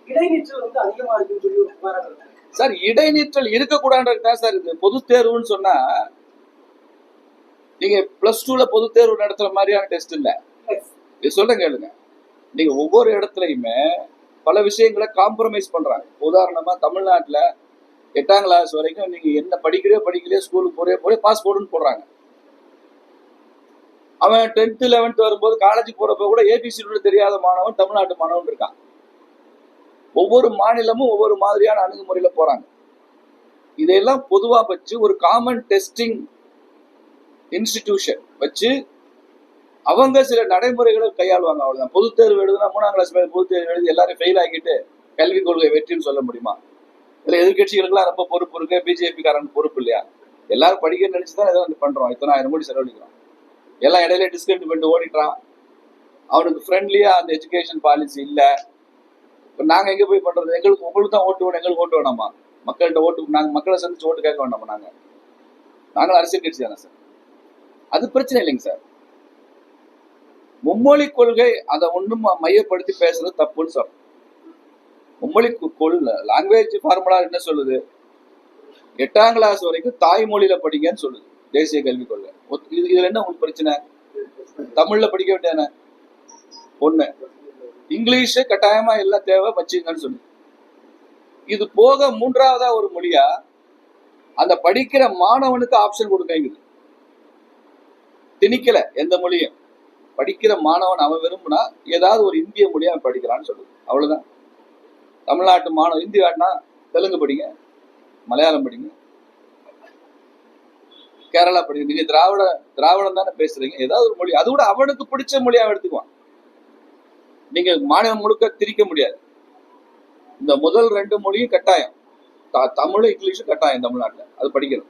இடைநிற்றல் வந்து அதிகமா இருக்குன்னு சொல்லி ஒரு புகார் இருக்கு. சார் இடைநிற்றல் இருக்கக்கூடாதுதான் சார் இது பொது தேர்வுன்னு சொன்னா. நீங்க +2ல பொது தேர்வு நடத்துற மாதிரியான டெஸ்ட் இல்ல. இது சொல்றேன் கேளுங்க. நீங்க ஒவ்வொரு இடத்துலயுமே பல விஷயங்களை காம்ப்ரமைஸ் பண்றாங்க. உதாரணமா தமிழ்நாட்டுல 8ஆம் கிளாஸ் வரைக்கும் நீங்க என்ன படிக்கலையோ ஸ்கூலுக்கு போறே பாஸ்போர்ட்னு போடுறாங்க. அவன் 10th 11th வரும்போது காலேஜுக்கு போறப்ப கூட ஏபிசிடி தெரியாத மாணவன் தமிழ்நாட்டு மாணவன் இருக்கான். ஒவ்வொரு மாநிலமும் ஒவ்வொரு மாதிரியான அணுகுமுறையில போறாங்க. இதையெல்லாம் பொதுவா வச்சு ஒரு காமன் டெஸ்டிங் இன்ஸ்டிடியூஷன் வச்சு அவங்க சில நடைமுறைகளை கையாளுவாங்க. அவ்வளவுதான். பொது தேர்வு எழுதுனா 3ஆம் கிளாஸ் பொது தேர்வு எழுதி எல்லாரும் ஃபெயில் ஆகிட்டு கல்விக் கொள்கை வெற்றின்னு சொல்ல முடியுமா? இதுல எதிர்கட்சிகளுக்கெல்லாம் ரொம்ப பொறுப்பு இருக்கு, பிஜேபி காரன் பொறுப்பு இல்லையா? எல்லாரும் படிக்க நினைச்சுதான் ஏதோ வந்து பண்றோம், இத்தனை 1000 கோடி செலவழிக்கிறோம். எல்லாம் இடையில டிஸ்கவுண்ட் பண்ணிட்டு ஓடிட்டான். அவனுக்கு ஃப்ரெண்ட்லியா அந்த எஜுகேஷன் பாலிசி இல்ல. இப்ப நாங்க எங்க போய் பண்றது? உங்களுக்கு தான் ஓட்டு வேணும், எங்களுக்கு ஓட்டு வேணாமா? மக்கள்கிட்ட ஓட்டு, நாங்க மக்களை சந்திச்சு ஓட்டு கேட்க வேண்டாமா? நாங்கள் அரசியல் கட்சி தானே சார். அது பிரச்சனை இல்லைங்க சார். மும்மொழி கொள்கை அதை ஒண்ணும் மையப்படுத்தி பேசுறது தப்புன்னு சொல்றோம். மும்மொழி கொள்கை லாங்குவேஜ் ஃபார்முலா என்ன சொல்லுது? 8ஆம் கிளாஸ் வரைக்கும் தாய்மொழியில படிங்கன்னு சொல்லுது தேசிய கல்விக் கொள்கை. இதுல என்ன உங்களுக்கு பிரச்சனை? தமிழ்ல படிக்க வேண்டியதானே ஒண்ணு. இங்கிலீஷ் கட்டாயமா எல்லாம் தேவை வச்சுங்கன்னு சொல்லுது. இது போக 3ஆவதா ஒரு மொழியா அந்த படிக்கிற மாணவனுக்கு ஆப்ஷன் கொடுக்கங்குது. திணிக்கல எந்த மொழியும். படிக்கிற மாணவன் அவன் விரும்புனா ஏதாவது ஒரு இந்திய மொழியை அவன் படிக்கிறான்னு சொல்லுது. அவ்வளவுதான். தமிழ்நாட்டு மாணவன் இந்தி வேணா தெலுங்கு படிங்க, மலையாளம் படிங்க, கேரளா படிங்க. நீங்க திராவிடம் தானே பேசுறீங்க, ஏதாவது ஒரு மொழி, அது கூட அவனுக்கு பிடிச்ச மொழியா எடுத்துக்குவான். நீங்க மாநிலம் முழுக்க திரிக்க முடியாது. இந்த முதல் 2 மொழியும் கட்டாயம், தமிழ் இங்கிலீஷும் கட்டாயம் தமிழ்நாட்டில், அது படிக்கணும்.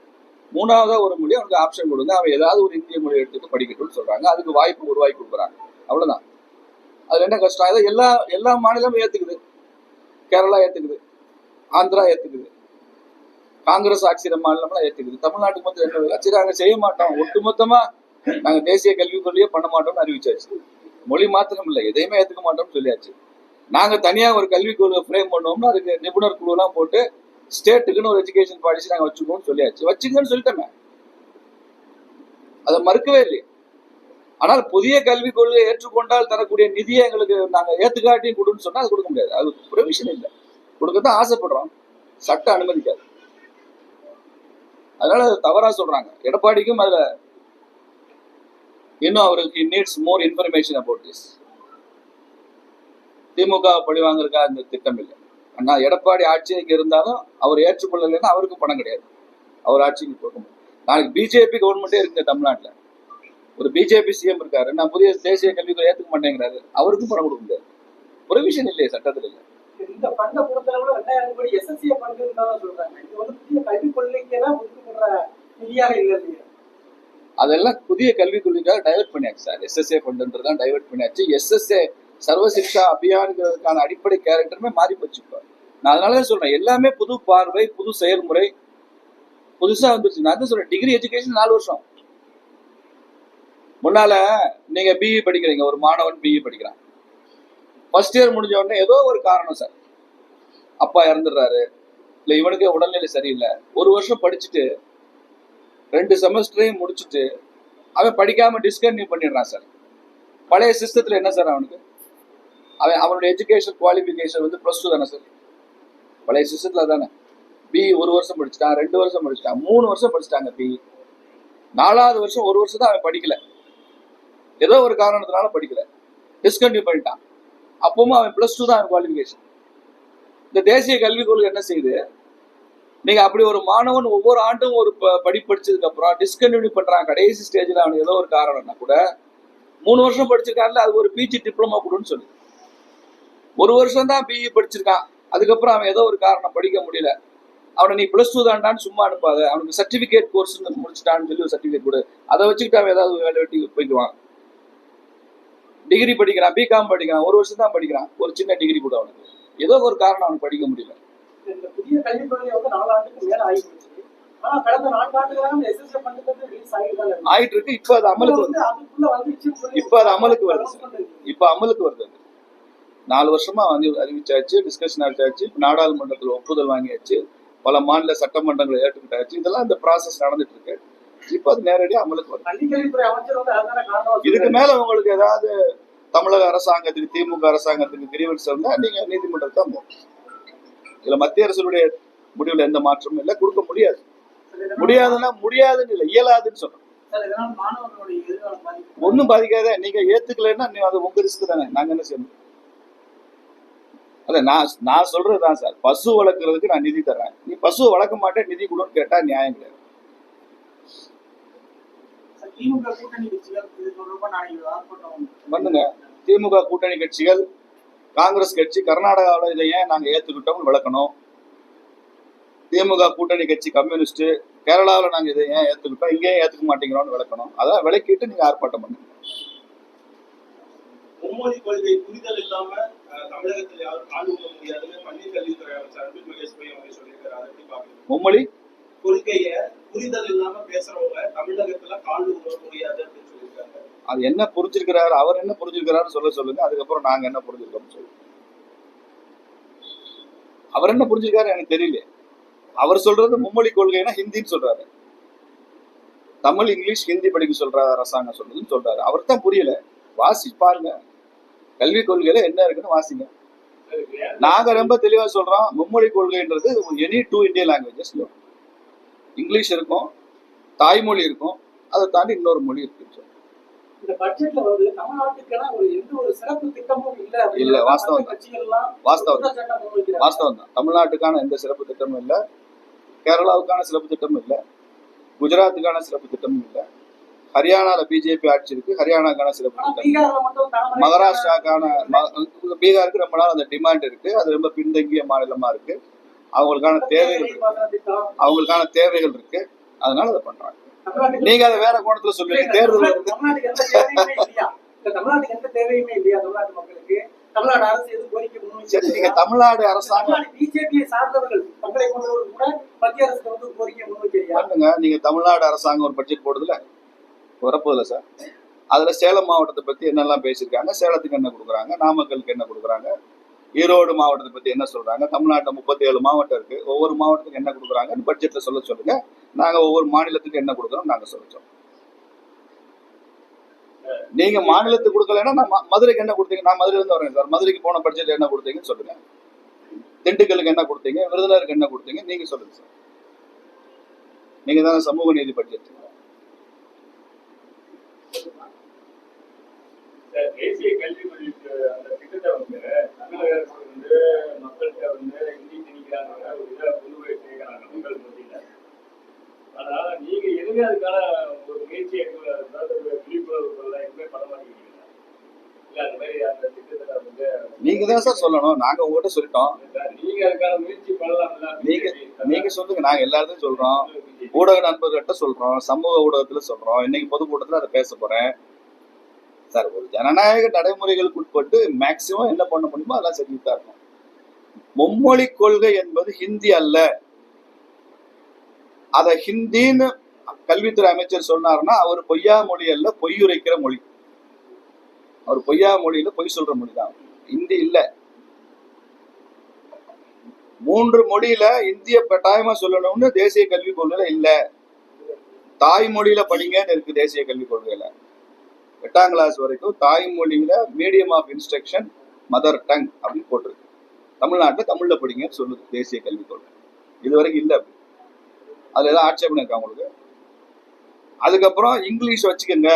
3ஆவதா ஒரு மொழி அவனுக்கு ஆப்ஷன் கொடுங்க, அவன் ஏதாவது ஒரு இந்திய மொழி எடுத்துட்டு படிக்கட்டும்னு சொல்றாங்க. அதுக்கு வாய்ப்பு உருவாக்கி கொடுக்குறாங்க. அவ்வளவுதான். அதுல என்ன கஷ்டம்? அதை எல்லா மாநிலமும் ஏத்துக்குது. கேரளா ஏத்துக்குது, ஆந்திரா ஏத்துக்குது, காங்கிரஸ் ஆட்சியில மாநிலம்லாம் ஏத்துக்குது. தமிழ்நாட்டுக்கு வந்து என்ன? சரி நாங்க செய்ய மாட்டோம், ஒட்டுமொத்தமா நாங்க தேசிய கல்விக் கொள்கையே பண்ண மாட்டோம்னு அறிவிச்சாச்சு. மொழி மாத்திரம் இல்லை, எதையுமே ஏத்துக்க மாட்டோம்னு சொல்லியாச்சு. நாங்க தனியா ஒரு கல்விக் கொள்கை ஃப்ரேம் பண்ணுவோம்னா அதுக்கு நிபுணர் குழு எல்லாம் போட்டு ஸ்டேட்டுக்குன்னு ஒரு எஜுகேஷன் பாலிசி நாங்க வச்சுக்கோன்னு சொல்லியாச்சு. வச்சுக்கன்னு சொல்லிட்டோமே, அதை மறுக்கவே இல்லையே. ஆனால் புதிய கல்விக் கொள்கையை ஏற்றுக்கொண்டால் தரக்கூடிய நிதியை எங்களுக்கு நாங்க ஏத்துக்காட்டியும் கொடுன்னு சொன்னா அது கொடுக்க முடியாது. அது ப்ரொவிஷன் இல்லை, கொடுக்கத்தான் ஆசைப்படுறோம், சட்டம் அனுமதிக்காது. அதனால தவறா சொல்றாங்க. எடப்பாடிக்கும் அதுல இன்னும் அவருக்கு needs more information about this. DMK பழி வாங்குறதுக்கா இந்த திட்டம் இல்லை. ஆனா எடப்பாடி ஆட்சிக்கு இருந்தாலும் அவர் ஏற்றுக்கொள்ளலைன்னா அவருக்கும் பணம் கிடையாது, அவர் ஆட்சிக்கு போக முடியும். நாளைக்கு பிஜேபி கவர்மெண்டே இருக்கு தமிழ்நாட்டுல, ஒரு பிஜேபி சிஎம் இருக்காரு, நான் புதிய தேசிய கல்விக்கு ஏத்துக்க மாட்டேங்கிறாரு, அவருக்கும் பணம் கொடுக்க முடியாது. ப்ரொவிஷன் இல்லையே, சட்டத்தில் இல்லை. இந்த ஃபண்டை பொறுத்தளவுல 2000 கோடி எஸ்எஸ்ஏ ஃபண்டுன்னு தான் சொல்றாங்க. இது வந்து புதிய கல்விக் கொள்கைக்கெல்லாம் ஒதுக்கப்படுற நிதியாக இல்லை இல்லையா? அதெல்லாம் புதிய கல்விக் கொள்கைக்காக டைவர்ட் பண்ணியாச்சு சார். எஸ்எஸ்ஏ ஃபண்டுன்றதான் டைவர்ட் பண்ணியாச்சு. எஸ்எஸ்ஏ சர்வ சிக்ஷா அபியானுக்கான அடிப்படை கேரக்டருமே மாறி போச்சு. நான் அதனாலதான் சொல்றேன், எல்லாமே புது பார்வை, புது செயல்முறை, புதுசா வந்துருச்சு. நான் தான் சொல்றேன், டிகிரி எஜுகேஷன் 4 வருஷம். முன்னால நீங்க பிஇ படிக்கிறீங்க, ஒரு மாணவன் பிஇ படிக்கிறான், ஃபர்ஸ்ட் இயர் முடிஞ்ச உடனே ஏதோ ஒரு காரணம் சார், அப்பா இறந்துடுறாரு, இல்ல இவனுக்கு உடல்நிலை சரியில்லை, 1 வருஷம் படிச்சுட்டு 2 செமஸ்டரையும் முடிச்சுட்டு அவன் படிக்காம டிஸ்கன்டினியூ பண்ணிடுறான் சார். பழைய சிஸ்டத்துல என்ன சார் அவனுக்கு? அவனுடைய எஜுகேஷன் குவாலிஃபிகேஷன் வந்து +2 தானே சார். பழைய சிஸ்டத்துல தானே. பிஇ 1 வருஷம் படிச்சுட்டான், 2 வருஷம் படிச்சுட்டான், 3 வருஷம் படிச்சுட்டாங்க பிஇ. 4ஆவது வருஷம் 1 வருஷம் தான் அவன் படிக்கல. ஏதோ ஒரு காரணத்தினால படிக்கல, டிஸ்கண்டினியூ பண்ணிட்டான். அப்பவும் அவன் +2 தான் குவாலிஃபிகேஷன். இந்த தேசிய கல்விக் கொள்கை என்ன செய்யுது, நீங்க அப்படி ஒரு மாணவன் ஒவ்வொரு ஆண்டும் ஒரு படிப்பு படிச்சதுக்கு அப்புறம் டிஸ்கண்டினியூ பண்றான் கடைசி ஸ்டேஜ்ல, அவனுக்கு ஏதோ ஒரு காரணம்னா கூட 3 வருஷம் படிச்சிருக்கான்ல, அது ஒரு பிஜி டிப்ளமா கொடுன்னு சொல்லு. 1 வருஷம் தான் பிஇ படிச்சிருக்கான், அதுக்கப்புறம் அவன் ஏதோ ஒரு காரணம் படிக்க முடியல, அவனை நீ +2 தான்டான்னு சும்மா அனுப்பாத. அவனுக்கு சர்டிபிகேட் கோர்ஸ் முடிச்சுட்டான்னு சொல்லி ஒரு சர்டிபிகேட் கொடு, அதை வச்சுக்கிட்டு அவன் ஏதாவது வேலை வெட்டி போய்க்குவான். டிகிரி படிக்கிறான், பிகாம் படிக்கிறான், 1 வருஷம் தான் படிக்கிறான், ஒரு சின்ன டிகிரி கூட அவனுக்கு ஏதோ ஒரு காரணம் அவனுக்கு படிக்க முடியல. இந்த புதிய கல்விக் கொள்கை வந்து 4 ஆண்டுக்கு மேல ஆகிடுச்சு. ஆனா கடந்த 4 ஆண்டுகளாக எஸ்எஸ்ஏ ஃபண்ட் ரிலீஸ் ஆயிட்டு இருக்கு. இப்ப அது அமலுக்கு வருது, அதுக்குள்ள வந்துச்சு. இப்ப அது அமலுக்கு வருது சார், இப்ப அமலுக்கு வருது. 4 வருஷமா வந்து அறிவிச்சாச்சு, டிஸ்கஷன் ஆச்சாச்சு, நாடாளுமன்றத்தில் ஒப்புதல் வாங்கியாச்சு, பல மாநில சட்டமன்றங்களை ஏற்றுக்கிட்டாச்சு, இதெல்லாம் இந்த ப்ராசஸ் நடந்துட்டு இருக்கு. இப்ப அது நேரடியா அமலுக்கு வருது. பள்ளிக்கல்வித்துறை அமைச்சர் வந்து அதுதான காரணம். இதுக்கு மேல உங்களுக்கு ஏதாவது தமிழக அரசாங்கத்துக்கு, திமுக அரசாங்கத்துக்கு கிரீவன்ஸ் இருந்தா நீங்க நீதிமன்றத்தை தான் போகணும். இதுல மத்திய அரசுடைய முடிவுல எந்த மாற்றமும் இல்லை, கொடுக்க முடியாது. முடியாதுன்னா முடியாதுன்னு இல்லை, இயலாதுன்னு சொல்றோம். ஒன்னும் பாதிக்காத, நீங்க ஏத்துக்கலைன்னா அது உங்க ரிஸ்க் தானே, நாங்க என்ன செய்யணும்? அத நான் சொல்றதுதான் சார், பசு வளர்க்கறதுக்கு நான் நிதி தர்றேன், நீ பசுவை வளர்க்க மாட்டேன் நிதி கொடுன்னு கேட்டா நியாயம் கிடையாது. பண்ணுங்க. திமுக கூட்டணி கட்சிகள், காங்கிரஸ் கட்சி கர்நாடகாவில் இதை ஏன் நாங்க ஏத்துக்கிட்டோம் விளக்கணும். திமுக கூட்டணி கட்சி கம்யூனிஸ்ட் கேரளாவில் நாங்க இதை ஏன் ஏத்துக்கிட்டோம், இங்கே ஏத்துக்க மாட்டேங்கிறோம்னு விளக்கணும். அதான் விளக்கிட்டு நீங்க ஆர்ப்பாட்டம் பண்ணுங்க. மும்மொழி கொள்கை புரிதல் இல்லாம தமிழகத்தில் யாரும் ஆண்டு கொள்ள முடியாதுன்னு பள்ளி கல்வித்துறை அமைச்சர் அன்பில் மகேஷ் பொய்யா அவர்கள் சொல்லியிருக்காரு. அதை எப்படி பாக்குறீங்க? மும்மொழி கொள்கைய புரிதல் இல்லாம பேசுறவங்க தமிழகத்துல காண்டு கொள்ள முடியாது அப்படின்னு சொல்லியிருக்காங்க. அது என்ன புரிஞ்சிருக்கிறாரு, அவர் என்ன புரிஞ்சிருக்கிறாரு சொல்லுங்க, அதுக்கப்புறம் நாங்க என்ன புரிஞ்சிருக்கோம் சொல்லுங்க. அவர் என்ன புரிஞ்சிருக்காரு எனக்கு தெரியல. அவர் சொல்றது மும்மொழி கொள்கைன்னா ஹிந்தின்னு சொல்றாரு, தமிழ் இங்கிலீஷ் ஹிந்தி படிக்க சொல்றாரு அரசாங்கம் சொல்றதுன்னு சொல்றாரு. அவர் தான் புரியல. வாசி பாருங்க, கல்விக் கொள்கையில என்ன இருக்குன்னு வாசிங்க. நாங்க ரொம்ப தெளிவா சொல்றோம், மும்மொழி கொள்கைன்றது எனி 2 இந்தியன் லாங்குவேஜஸ், இங்கிலீஷ் இருக்கும், தாய்மொழி இருக்கும், அதை தாண்டி இன்னொரு மொழி இருக்கு. இந்த பட்ஜெட்ல வந்து தமிழ்நாட்டுக்கான எந்த ஒரு சிறப்பு திட்டமும் இல்ல. வாஸ்தவம் தான். தமிழ்நாட்டுக்கான எந்த சிறப்பு திட்டமும் இல்ல, கேரளாவுக்கான சிறப்பு திட்டமும் இல்ல, குஜராத்துக்கான சிறப்பு திட்டமும் இல்ல, ஹரியானால பிஜேபி ஆட்சி இருக்கு, ஹரியானாக்கான சிறப்பு திட்டம், மகாராஷ்டிராக்கான பீகாருக்கு ரொம்ப நாள் அந்த டிமாண்ட் இருக்கு, அது ரொம்ப பின்தங்கிய மாநிலமா இருக்கு, அவங்களுக்கான தேவைகள் இருக்கு, அதனால அதை பண்றாங்க. நீங்க அதை வேற கோணத்துல சொல்லுவீங்க. தேர்தல் நீங்க தமிழ்நாடு அரசாங்கம் பண்ணுங்க. நீங்க தமிழ்நாடு அரசாங்கம் ஒரு பட்ஜெட் போடுதுல, வரப்போதில்ல சார், அதுல சேலம் மாவட்டத்தை பத்தி என்னெல்லாம் பேசியிருக்காங்க, சேலத்துக்கு என்ன கொடுக்குறாங்க, நாமக்கலுக்கு என்ன கொடுக்குறாங்க, ஈரோடு மாவட்டத்தை பத்தி என்ன சொல்றாங்க, தமிழ்நாட்டில் 37 மாவட்டம் இருக்கு, ஒவ்வொரு மாவட்டத்துக்கு என்ன கொடுக்குறாங்கன்னு பட்ஜெட்ல சொல்லுங்க. நாங்க ஒவ்வொரு மாநிலத்துக்கு என்ன கொடுக்குறோம் நாங்க சொல்றோம். நீங்க மாநிலத்துக்கு கொடுக்கலன்னா நான் மதுரைக்கு என்ன கொடுத்தீங்க, நான் மதுரையில இருந்து வரேன் சார், மதுரைக்கு போன பட்ஜெட் என்ன கொடுத்தீங்கன்னு சொல்லுங்க, திண்டுக்கலுக்கு என்ன கொடுத்தீங்க, விருதுநகருக்கு என்ன கொடுத்தீங்க நீங்க சொல்லுங்க சார். நீங்க தானே சமூக நீதி பட்ஜெட். தேசிய கல்வி அந்த திட்டத்தை வந்து தமிழக அரசு வந்து மக்கள்கிட்ட வந்து ஹிந்தி திணிக்கிறாங்க, ஒரு இதை கொண்டு சேர்க்கிறாங்க மக்கள் மத்தியில. அதனால நீங்க எதுவுமே அதுக்கான ஒரு முயற்சி எடுக்க விழிப்புணர்வு எதுவுமே பண்ண மாட்டேங்கிறீங்களா? இல்ல அந்த மாதிரி அந்த திட்டத்தை வந்து நீங்க தான் சார் சொல்லணும், நாங்க உங்ககிட்ட சொல்லிட்டோம். நீங்க அதுக்கான முயற்சி பண்ணலாம்ல. நீங்க சொல்லுங்க, நாங்க எல்லாத்தையும் சொல்றோம், ஊடக நண்பர்கள்ட்ட சொல்றோம், சமூக ஊடகத்துல சொல்றோம், இன்னைக்கு பொதுக்கூட்டத்துல அதை பேச போறேன் சார். ஒரு ஜனநாயக நடைமுறைகளுக்கு உட்பட்டு மேக்சிமம் என்ன பண்ண முடியுமோ அதெல்லாம் செஞ்சுட்டு தான் இருக்கும். மும்மொழி கொள்கை என்பது ஹிந்தி அல்ல. அத ஹிந்தின்னு கல்வித்துறை அமைச்சர் சொன்னாருன்னா அவர் பொய்யா மொழி அல்ல, பொய்யுரைக்கிற மொழி. அவர் பொய்யா மொழியில பொய் சொல்ற மொழி தான், ஹிந்தி இல்ல. 3 மொழியில இந்திய கட்டாயமா சொல்லணும்னு தேசிய கல்விக் கொள்கையில இல்ல. தாய்மொழியில படிங்கன்னு இருக்கு தேசிய கல்விக் கொள்கையில. 8ஆம் கிளாஸ் வரைக்கும் தாய்மொழியில medium of instruction mother tongue அப்படின்னு போட்டிருக்கு. தமிழ்நாட்டில் தமிழ்ல படிங்கன்னு சொல்லுது தேசிய கல்விக் கொள்கை. இது வரைக்கும் இல்லை. அப்படி அதுல ஏதாவது ஆட்சேபனை இருக்கா உங்களுக்கு? அதுக்கப்புறம் இங்கிலீஷ் வச்சுக்கோங்க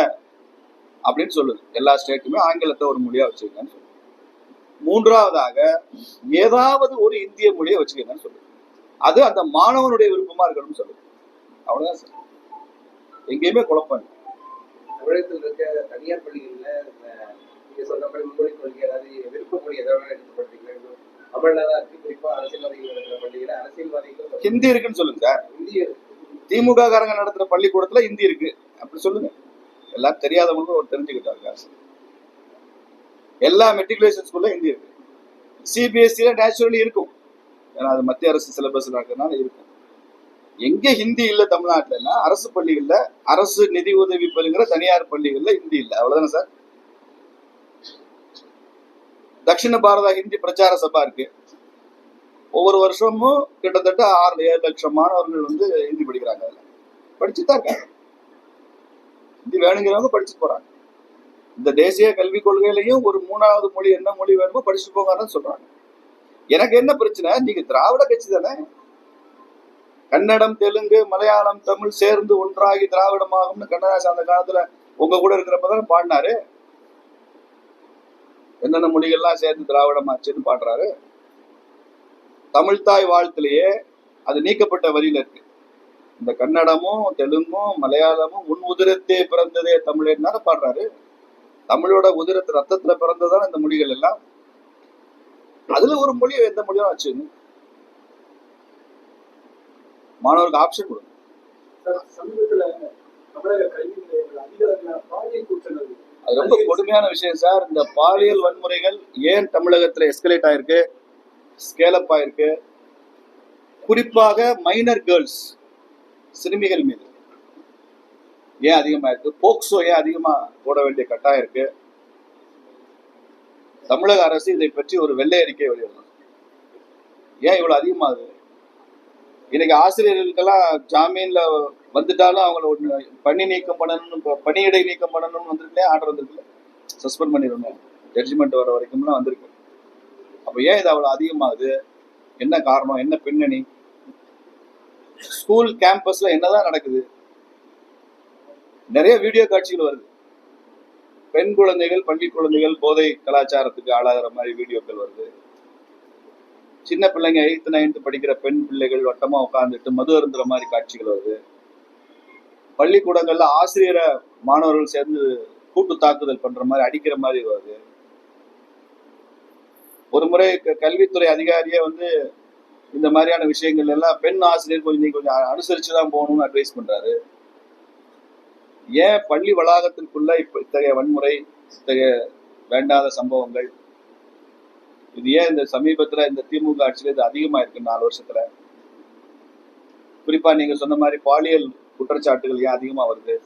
அப்படின்னு சொல்லுது. எல்லா ஸ்டேட்டுமே ஆங்கிலத்தை ஒரு மொழியா வச்சுக்கங்கன்னு சொல்லுது. மூன்றாவதாக ஏதாவது ஒரு இந்திய மொழியை வச்சுக்கங்கன்னு சொல்லுது. அது அந்த மாணவனுடைய விருப்பமா இருக்கணும்னு சொல்லுது. அவ்வளவுதான் சார். எங்கேயுமே குழப்பம் இல்லை. தமிழகத்தில் இருக்க தனியார் பள்ளிகள்ல நீங்க சொன்னபடி மும்மொழி கொள்கை அதாவது விருப்ப மொழி எதாவது எடுத்துப்படுறீங்களா? அமல்தான் இருக்கு. குறிப்பா அரசியல்வாதிகள் நடத்துற பள்ளிகளை அரசியல்வாதிகள் ஹிந்தி இருக்குன்னு சொல்லுங்க சார். இந்திய திமுக காரங்க நடத்துற பள்ளிக்கூடத்துல ஹிந்தி இருக்கு அப்படி சொல்லுங்க. எல்லாம் தெரியாதவங்களுக்கும் ஒரு தெரிஞ்சுக்கிட்டாங்க. எல்லா மெட்ரிகுலேஷன் ஸ்கூல்ல ஹிந்தி இருக்கு. சிபிஎஸ்சியில நேச்சுரலி இருக்கும். ஏன்னா அது மத்திய அரசு சிலபஸ் இருக்கிறதுனால இருக்கும். எங்க ஹிந்தி இல்ல தமிழ்நாட்டுலன்னா அரசு பள்ளிகள்ல, அரசு நிதி உதவி பெறுகிற தனியார் பள்ளிகள்ல ஹிந்தி இல்லை. அவ்வளவுதானே சார். தட்சிண பாரத ஹிந்தி பிரச்சார சபா இருக்கு. ஒவ்வொரு வருஷமும் கிட்டத்தட்ட 6-7 லட்சம் மாணவர்கள் வந்து ஹிந்தி படிக்கிறாங்க. படிச்சுதான் இருக்காங்க. ஹிந்தி வேணுங்கிறவங்க படிச்சு போறாங்க. இந்த தேசிய கல்விக் கொள்கையிலையும் ஒரு 3வது மொழி என்ன மொழி வேணுமோ படிச்சு போங்கன்னு சொல்றாங்க. எனக்கு என்ன பிரச்சனை, நீங்க திராவிட கட்சி தானே. கன்னடம், தெலுங்கு, மலையாளம், தமிழ் சேர்ந்து ஒன்றாகி திராவிடமாகும்னு கண்ணதாசன் அந்த காலத்துல உங்க கூட இருக்கிறப்பதானே பாடினாரு. என்னென்ன மொழிகள்லாம் சேர்ந்து திராவிடமாச்சுன்னு பாடுறாரு. தமிழ்தாய் வாழ்த்திலேயே அது நீக்கப்பட்ட வரியில இருக்கு. இந்த கன்னடமும் தெலுங்கும் மலையாளமும் உன் உதிரத்தே பிறந்ததே தமிழ்னால பாடுறாரு. தமிழோட உதிரத்து ரத்தத்துல பிறந்ததான இந்த மொழிகள் எல்லாம். அதுல ஒரு மொழி எந்த மொழியும் ஆச்சு. மாணவருக்கு ஆப்ஷன் கொடுங்க. சமீபத்துல தமிழக கல்வி நிலையங்கள் அதிக பாலியல் குற்றங்கள் அது ரொம்ப கொடுமையான விஷயம் சார். இந்த பாலியல் வன்முறைகள் ஏன் தமிழகத்துல எஸ்கலேட் ஆயிருக்கு, ஸ்கேலப் ஆயிருக்கு? குறிப்பாக மைனர் கேர்ள்ஸ், சிறுமிகள் மீது ஏன் அதிகமா இருக்கு? போக்சோ ஏன் அதிகமா போட வேண்டிய கட்டாயம் இருக்கு? தமிழக அரசு இதை பற்றி ஒரு வெள்ளை அறிக்கை வெளியிடணும். ஏன் இவ்வளவு அதிகமாகுது? இன்னைக்கு ஆசிரியர்களுக்கெல்லாம் ஜாமீன்ல வந்துட்டாலும் அவங்கள பணி நீக்கம் பண்ணணும், பணியிடை நீக்கம் பண்ணணும்னு வந்துருக்கே ஆர்டர் வந்திருக்குல்ல, சஸ்பெண்ட் பண்ணிடணும், ஜட்ஜ்மெண்ட் வர வரைக்கும்லாம் வந்திருக்கு. அப்ப ஏன் இது அவ்வளவு அதிகமாகுது? என்ன காரணம், என்ன பின்னணி? ஸ்கூல் கேம்பஸ்ல என்னதான் நடக்குது? நிறைய வீடியோ காட்சிகள் வருது. பெண் குழந்தைகள், பள்ளி குழந்தைகள் போதை கலாச்சாரத்துக்கு ஆளாகிற மாதிரி வீடியோக்கள் வருது. சின்ன பிள்ளைங்க 8th 9th படிக்கிற பெண் பிள்ளைகள் வட்டமா உட்காந்துட்டு மது அருந்துற மாதிரி காட்சிகள் வருது. பள்ளிக்கூடங்கள்ல ஆசிரியரை மாணவர்கள் சேர்ந்து கூட்டு தாக்குதல் பண்ற மாதிரி, அடிக்கிற மாதிரி வருது. ஒரு முறை கல்வித்துறை அதிகாரியே வந்து இந்த மாதிரியான விஷயங்கள் எல்லாம் பெண் ஆசிரியர் கொஞ்சம் அனுசரிச்சுதான் போகணும்னு அட்வைஸ் பண்றாரு. ஏன் பள்ளி வளாகத்திற்குள்ள இப்ப இத்தகைய வன்முறை, இத்தகைய வேண்டாத சம்பவங்கள்? இது ஏன் இந்த சமீபத்துல இந்த திமுக ஆட்சியில இது அதிகமா இருக்கு 4 வருஷத்துல? குறிப்பா நீங்க சொன்ன மாதிரி பாலியல் குற்றச்சாட்டுகள் ஏன் அதிகமா வருது?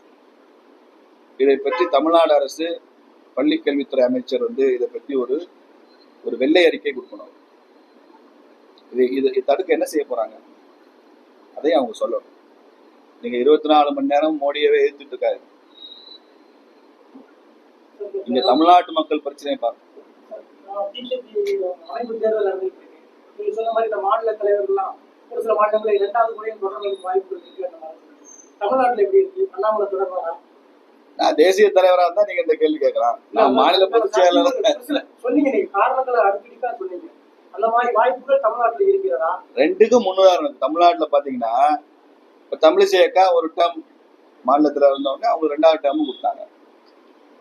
இதை பற்றி தமிழ்நாடு அரசு பள்ளி கல்வித்துறை அமைச்சர் வந்து இதை பற்றி ஒரு வெள்ளை அறிக்கை கொடுக்கணும். இது தடுக்க என்ன செய்ய போறாங்க அதையும் அவங்க சொல்லணும். நீங்க 24 மணி நேரம் மோடியவே எதிர்த்துட்டு இருக்காரு. இங்க தமிழ்நாட்டு மக்கள் பிரச்சனையை பாருங்க. அமைப்பு தேர்தல் நடந்துட்டு இருக்கு. நீங்க சொன்ன மாதிரி இந்த மாநில தலைவர்கள்லாம் ஒரு சில மாநிலங்களில் 2வது முறையும் தொடர்றதுக்கு வாய்ப்பு இருக்கு. தமிழ்நாட்டுல எப்படி இருக்கு? அண்ணாமலை தொடர்பாக நான் தேசிய தலைவரா இருந்தா நீங்க இந்த கேள்வி கேட்கலாம். நான் மாநில பொதுச் செயலாளர் சொன்னீங்க. நீங்க காரணங்களை அடிக்கடிக்கா சொன்னீங்க. அந்த மாதிரி வாய்ப்புகள் தமிழ்நாட்டுல இருக்கிறதா? 2க்கும் முன்னுதாரணம். தமிழ்நாட்டுல பாத்தீங்கன்னா இப்ப தமிழிசை அக்கா ஒரு டேர்ம் மாநிலத்துல இருந்தவங்க, அவங்க 2வது டேர்மும் கொடுத்தாங்க.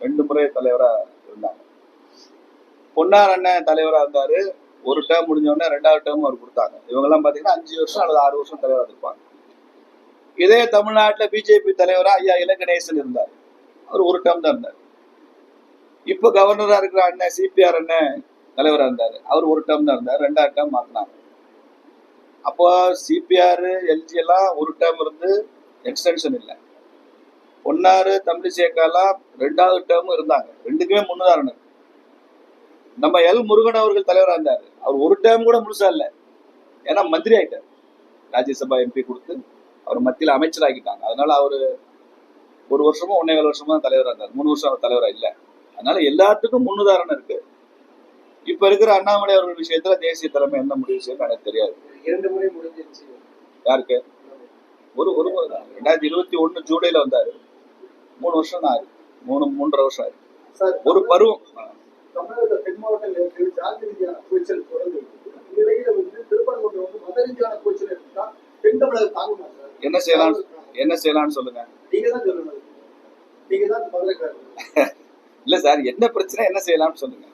2 முறை தலைவரா இருந்தாங்க. பொன்னார் அண்ணன் தலைவரா இருந்தாரு. ஒரு டேர்ம் முடிஞ்சோடனே 2வது டேர்ம் அவர் கொடுத்தாங்க. இவங்க எல்லாம் பாத்தீங்கன்னா 5 வருஷம் அல்லது 6 வருஷம் தலைவரா இருப்பாங்க. இதே தமிழ்நாட்டுல பிஜேபி தலைவரா ஐயா இலங்கணேசன் இருந்தார். அவர் ஒரு டேர்ம் தான் இருந்தார். இப்ப கவர்னரா இருக்கிற அண்ணன் சிபிஆர் அண்ணன் தலைவரா இருந்தாரு. அவர் ஒரு டேர்ம் தான் இருந்தார். 2வது டேர்ம் மாத்தினாங்க. அப்போ சிபிஆர் எல்ஜி எல்லாம் ஒரு டேர்ம் இருந்து எக்ஸ்டென்ஷன் இல்லை. பொன்னாரு தமிழிசை அக்காலாம் 2வது டேர்ம் இருந்தாங்க. 2க்குமே முன்னுதாரணம். நம்ம எல் முருகன் அவர்கள் தலைவராக இருந்தாரு. அவர் ஒரு டேர்ம் கூட முழுசா இல்லை. ஏன்னா மந்திரி ஆயிட்டார். ராஜ்யசபா எம்பி கொடுத்து அவர் மத்தியில் அமைச்சராக்கிட்டாங்க. அதனால அவரு 1 வருஷமோ 1.25 வருஷமா தலைவராக இருந்தார். 3 வருஷம் அவர் தலைவரா இல்லை. அதனால எல்லாத்துக்கும் முன்னுதாரணம் இருக்கு. இப்ப இருக்கிற அண்ணாமலை அவர்கள் விஷயத்துல தேசிய தலைமை என்ன முடிவு செய்யும் எனக்கு தெரியாது. 2 முறை முடிஞ்சிருச்சு. யாருக்கு? ஒரு 2021 ஜூலைல வந்தாரு. 3 வருஷம் தான் ஆகுது. 3.5 வருஷம் ஆயிருக்கு. சார், ஒரு பருவம். தமிழக தென் மாவட்டங்களுக்கு ஜாதி ரீதியான கூச்சல் தொடர்ந்து இருக்குது. இந்நிலையில திருப்பரங்குன்றம் மத ரீதியான கூச்சல் இருந்தா தென் தமிழகம் தாங்குமா சார்? என்ன செய்யலாம்னு சொல்லுங்க. நீங்க தான் சொல்லணும். நீங்க தான் மதுரைக்காரர். இல்ல சார், என்ன பிரச்சனை, என்ன செய்யலாம்னு சொல்லுங்க.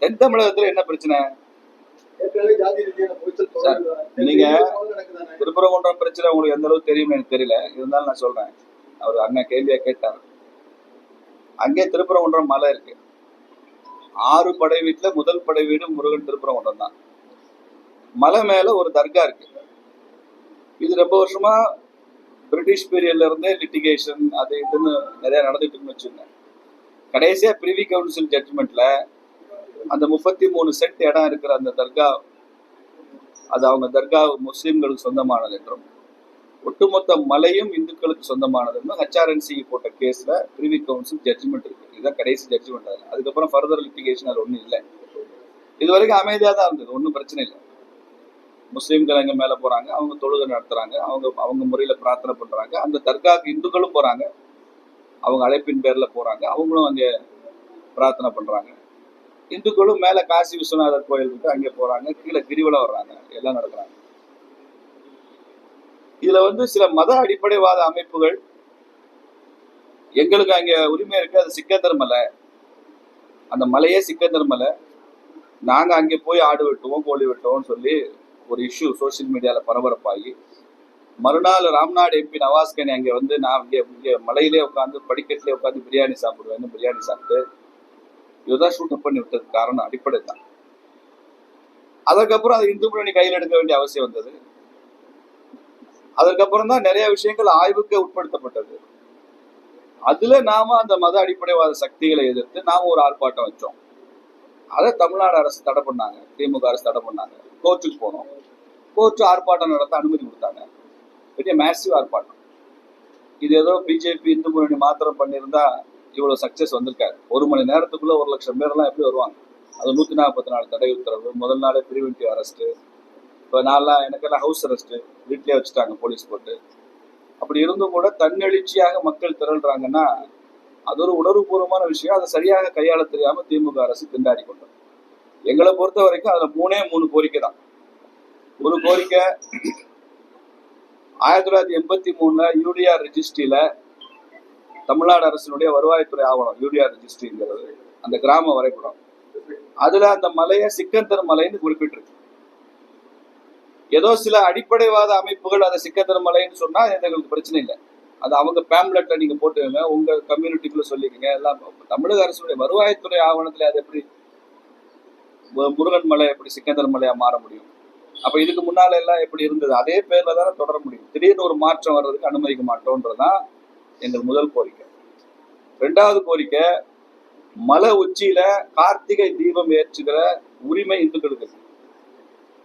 தென் தமிழகத்துல என்ன பிரச்சனை? ஏற்கனவே ஜாதி ரீதியான கூச்சல் தொடர்ந்து நீங்க நடக்குதானே? திருப்பரங்குன்றம் பிரச்சனை உங்களுக்கு எந்த அளவுக்கு தெரியும்னு எனக்கு தெரியல. இருந்தாலும் நான் சொல்றேன். அவர் அண்ணன் கேள்வியா கேட்டார். அங்கே திருப்பரங்குன்றம் மலை இருக்கு. 6 படை வீட்டுல முதல் படை வீடு முருகன் திருப்பரங்குன்றம் தான். மலை மேல ஒரு தர்கா இருக்கு. இது ரொம்ப வருஷமா பிரிட்டிஷ் பீரியட்ல இருந்தே லிட்டிகேஷன் அது இதுன்னு நிறைய நடந்துட்டு இருக்குன்னு வச்சுங்க. கடைசியா பிரிவி கவுன்சில் ஜட்ஜ்மெண்ட்ல அந்த 33 சென்ட் இடம் இருக்கிற அந்த தர்கா, அது அவங்க தர்கா முஸ்லிம்களுக்கு சொந்தமானது என்றும் ஒட்டுமொத்த மலையும் இந்துக்களுக்கு சொந்தமானது என்றும் HRNC போட்ட கேஸ்ல பிரிவி கவுன்சில் ஜட்ஜ்மெண்ட் இருக்கு. இதுதான் கடைசி ஜட்ஜ்மெண்ட். அதுக்கப்புறம் ஃபர்தர் லிட்டிகேஷன் அது ஒன்றும் இல்லை. இது வரைக்கும் அமைதியா தான் இருந்தது, ஒன்றும் பிரச்சனை இல்லை. முஸ்லீம்கள் அங்கே மேலே போறாங்க, அவங்க தொழுகை நடத்துறாங்க, அவங்க முறையில பிரார்த்தனை பண்றாங்க. அந்த தர்காவுக்கு இந்துக்களும் போறாங்க, அவங்க அழைப்பின் பேர்ல போறாங்க, அவங்களும் அங்கே பிரார்த்தனை பண்றாங்க. இந்துக்களும் மேல காசி விஸ்வநாதர் கோயில் இருக்கு, அங்கே போறாங்க, கீழே கிரிவலம் வர்றாங்க, எல்லாம் நடக்கிறாங்க. இதுல சில மத அடிப்படைவாத அமைப்புகள் எங்களுக்கு அங்க உரிமை இருக்கு, அது சிக்கந்தர் மலை, அந்த மலையே சிக்கந்தர் மலை, நாங்க அங்கே போய் ஆடு வெட்டுவோம் கோழி வெட்டுவோம்னு சொல்லி ஒரு இஷ்யூ சோசியல் மீடியால பரபரப்பாகி மறுநாள் ராம்நாடு MP நவாஸ்கனி அங்கே நான் இங்கே மலையிலே உட்காந்து படிக்கட்டிலே உட்காந்து பிரியாணி சாப்பிடுவேன்னு பிரியாணி சாப்பிட்டு இதுதான் ஷூட் பண்ணி விட்டதுக்கு காரணம் அடிப்படை தான். அதற்கப்புறம் அது இந்து முன்னணி கையில் எடுக்க வேண்டிய அவசியம் வந்தது. அதற்கப்புறம் தான் நிறைய விஷயங்கள் ஆய்வுக்கு உட்படுத்தப்பட்டது. அதுல நாம அந்த மத அடிப்படைவாத சக்திகளை எதிர்த்து நாம ஒரு ஆர்ப்பாட்டம் வச்சோம். அதை தமிழ்நாடு அரசு தடை பண்ணாங்க, திமுக அரசு தடை பண்ணாங்க. கோர்ட்டுக்கு போனோம், கோர்ட்டு ஆர்ப்பாட்டம் நடத்த அனுமதி கொடுத்தாங்க. பெரிய மேசிவ் ஆர்ப்பாட்டம். இது ஏதோ பிஜேபி இந்து முன்னணி மாத்திரம் பண்ணியிருந்தா இவ்வளவு சக்சஸ் வந்திருக்காரு. 1 மணி நேரத்துக்குள்ள 1 லட்சம் பேரெல்லாம் எப்படி வருவாங்க? அது 144 தடை உத்தரவு, முதல் நாளே பிரிவென்டிவ் அரெஸ்ட். இப்போ எனக்கெல்லாம் ஹவுஸ் அரெஸ்ட், வீட்லயே வச்சுட்டாங்க போலீஸ் போட்டு. அப்படி இருந்தும் கூட தன்னெழுச்சியாக மக்கள் திரள்றாங்கன்னா அது ஒரு உணர்வுபூர்வமான விஷயம். அதை சரியாக கையாள தெரியாம திமுக அரசு திண்டாடி கொண்டது. எங்களை பொறுத்த வரைக்கும் அதுல 3 கோரிக்கை தான். ஒரு கோரிக்கை 1983 UDR ரெஜிஸ்ட்ரியில தமிழ்நாடு அரசினுடைய வருவாய்த்துறை ஆவணம் UDR ரெஜிஸ்ட்ரிங்கிறது அந்த கிராம வரைபடம், அதுல அந்த மலையை சிக்கந்தர் மலைன்னு குறிப்பிட்டிருக்கு. ஏதோ சில அடிப்படைவாத அமைப்புகள் அதை சிக்கந்தர் மலைன்னு சொன்னா எங்களுக்கு பிரச்சனை இல்லை. அது அவங்க பேம்லெட்டை நீங்க போட்டுக்கோங்க, உங்க கம்யூனிட்டிக்குள்ள சொல்லிக்கங்க. எல்லாம் தமிழக அரசுடைய வருவாய்த்துறை ஆவணத்துல அது எப்படி முருகன் மலை எப்படி சிக்கந்தர் மலையா மாற முடியும்? அப்ப இதுக்கு முன்னால எல்லாம் எப்படி இருந்தது? அதே பேர்ல தானே தொடர முடியும். திடீர்னு ஒரு மாற்றம் வர்றதுக்கு அனுமதிக்க மாட்டோம்ன்றதுதான் எங்கள் முதல் கோரிக்கை. 2வது கோரிக்கை, மலை உச்சியில கார்த்திகை தீபம் ஏற்றுகிற உரிமை இந்துக்களுக்கு.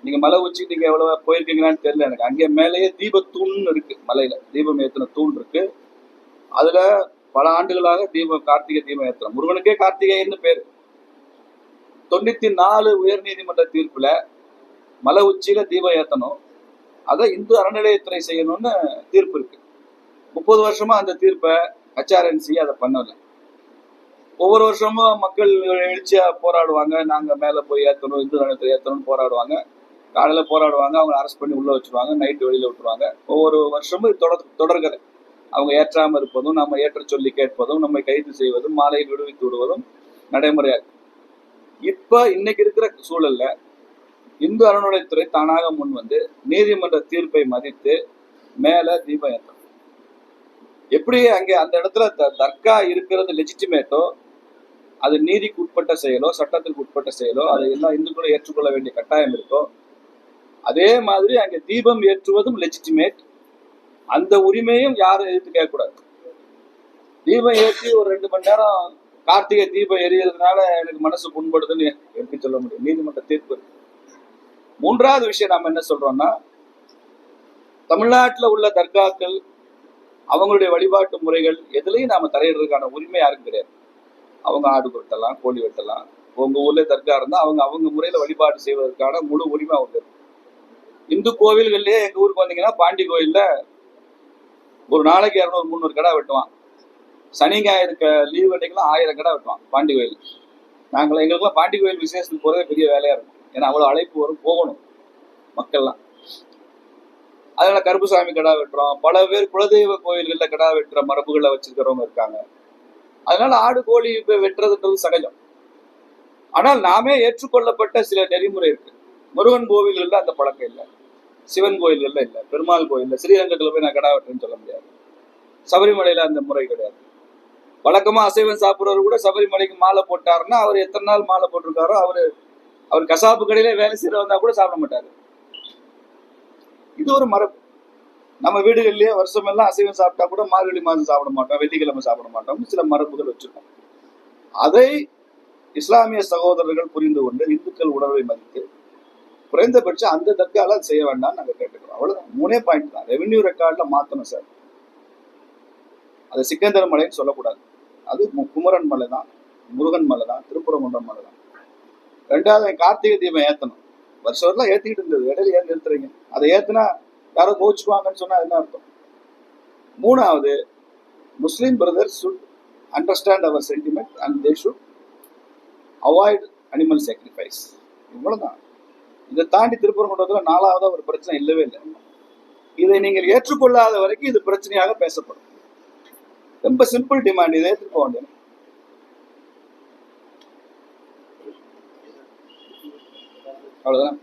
நீங்க மலை உச்சி நீங்க எவ்வளவு போயிருக்கீங்களான்னு தெரியல எனக்கு. அங்கே மேலேயே தீபத்தூண் இருக்கு, மலையில தீபம் ஏற்றின தூண் இருக்கு. அதுல பல ஆண்டுகளாக கார்த்திகை தீபம் ஏற்றணும். முருகனுக்கே கார்த்திகைன்னு பேரு. 94 உயர்நீதிமன்ற தீர்ப்புல மலை உச்சியில தீபம் ஏற்றணும், அதை இந்து அறநிலையத்துறை செய்யணும்னு தீர்ப்பு இருக்கு. 30 வருஷமா அந்த தீர்ப்பை HRNC அதை பண்ணல. ஒவ்வொரு வருஷமும் மக்கள் எழுச்சியா போராடுவாங்க, நாங்க மேல போய் ஏற்றணும், இந்து அறநிலையத்துறை ஏற்றணும்னு போராடுவாங்க. காலையில போராடுவாங்க, அவங்க அரெஸ்ட் பண்ணி உள்ள வச்சிருவாங்க, நைட்டு வெளியில விட்டுருவாங்க. ஒவ்வொரு வருஷமும் தொடர்கதை. அவங்க ஏற்றாம இருப்பதும், நம்ம ஏற்ற சொல்லி கேட்பதும், நம்மை கைது செய்வதும், மாலையில் விடுவித்து விடுவதும் நடைமுறையா இருக்கு. இப்ப இன்னைக்கு இருக்கிற சூழல்ல இந்து அறநிலையத்துறை தானாக முன் வந்து நீதிமன்ற தீர்ப்பை மதித்து மேல தீபம் ஏற்றணும். எப்படி அங்கே அந்த இடத்துல தர்கா இருக்கிறது லெஜிட்டிமேட்டோ, அது நீதிக்கு உட்பட்ட செயலோ, சட்டத்துக்கு உட்பட்ட செயலோ, அதை எல்லாம் இந்துக்களை ஏற்றுக்கொள்ள வேண்டிய கட்டாயம் இருக்கோ, அதே மாதிரி அங்கே தீபம் ஏற்றுவதும் லெஜிட்டிமேட். அந்த உரிமையும் யாரும் எதிர்த்து கேட்கக்கூடாது. தீபம் ஏற்றி ஒரு 2 மணி நேரம் கார்த்திகை தீபம் எரியறதுனால எனக்கு மனசு புண்படுதுன்னு எப்படி சொல்ல முடியும்? நீதிமன்ற தீர்ப்பு இருக்கு. 3வது விஷயம் நாம என்ன சொல்றோம்னா, தமிழ்நாட்டுல உள்ள தர்காக்கள் அவங்களுடைய வழிபாட்டு முறைகள் எதுலையும் நாம தலையிடுறதுக்கான உரிமை யாருக்கும் கிடையாது. அவங்க ஆடு வெட்டலாம், கோழி வெட்டலாம். உங்க ஊர்ல தர்கா இருந்தா அவங்க முறையில வழிபாடு செய்வதற்கான முழு உரிமை அவங்க இருக்கு. இந்து கோவில்கள்லயே எங்க ஊருக்கு வந்தீங்கன்னா பாண்டி கோயில்ல ஒரு நாளைக்கு 200-300 கடை வெட்டுவான். சனி ஞாயிறு லீவ் அன்னைக்கெல்லாம் 1000 கடை வெட்டுவான் பாண்டி கோயில். எங்களுக்குலாம் பாண்டி கோயில் விசேஷத்துக்கு போறதே பெரிய வேலையா இருக்கும். ஏன்னா அவ்வளவு அழைப்பு வரும், போகணும் மக்கள்லாம். அதனால கருப்புசாமி கடை வெட்டுறோம். பல பேர் குலதெய்வ கோயில்கள்ல கடை வெட்டுற மரபுகளை வச்சிருக்கிறவங்க இருக்காங்க. அதனால ஆடு கோழி வெட்டுறதுன்றது சகஜம். ஆனால் நாமே ஏற்றுக்கொள்ளப்பட்ட சில நெறிமுறை இருக்கு. முருகன் கோவில்கள்ல அந்த பழக்கம் இல்லை, சிவன் கோயில்கள்ல இல்லை, பெருமாள் கோயில்ல ஸ்ரீரங்கத்துல போய் நான் கடை வெட்டுறேன்னு சொல்ல முடியாது. சபரிமலையில அந்த முறை கிடையாது. வழக்கமா அசைவம் சாப்பிட்றவர் கூட சபரிமலைக்கு மாலை போட்டாருன்னா அவர் எத்தனை நாள் மாலை போட்டிருக்காரோ அவர் கசாப்பு கடையில வேலை செய்யற வந்தா கூட சாப்பிட மாட்டாரு. இது ஒரு மரபு. நம்ம வீடுகள்லயே வருஷம் எல்லாம் அசைவம் சாப்பிட்டா கூட மார்கழி மாதம் சாப்பிட மாட்டோம், வெள்ளிக்கிழமை சாப்பிட மாட்டோம், சில மரபுகள் வச்சிருக்கோம். அதை இஸ்லாமிய சகோதரர்கள் புரிந்து கொண்டு இந்துக்கள் உணர்வை மதித்து குறைந்தபட்சம் அந்த தற்கால செய்ய வேண்டாம் நாங்க கேட்டுக்கிறோம். அவ்வளவுதான். 3 பாயிண்ட் தான். ரெவென்யூ ரெக்கார்ட்ல மாத்தணும் சார். அது சிக்கந்தர் மலைன்னு சொல்லக்கூடாது. அது குமரன் மலை தான், முருகன் மலை தான், திருப்பரங்குன்றம் மலை தான். 2வது கார்த்திகை தீபம் ஏத்தணும். வருஷம் ஏத்திக்கிட்டு இருந்தது, இடையில ஏன் நிறுத்துறீங்க? அதை ஏத்துனா யாரோ கோச்சுக்குவாங்கன்னு சொன்னா என்ன அர்த்தம்? 3வது முஸ்லிம் brothers should understand our sentiment and they should avoid animal sacrifice. இவ்வளவுதான். இதை தாண்டி திருப்பரங்குன்றத்துல 4வது ஒரு பிரச்சனை இல்லவே இல்லை. இதை நீங்கள் ஏற்றுக்கொள்ளாத வரைக்கும் இது பிரச்சனையாக பேசப்படும். ரொம்ப சிம்பிள் டிமாண்ட். இதை ஏற்றுக்க போக வேண்டியது. அவ்வளவுதான்.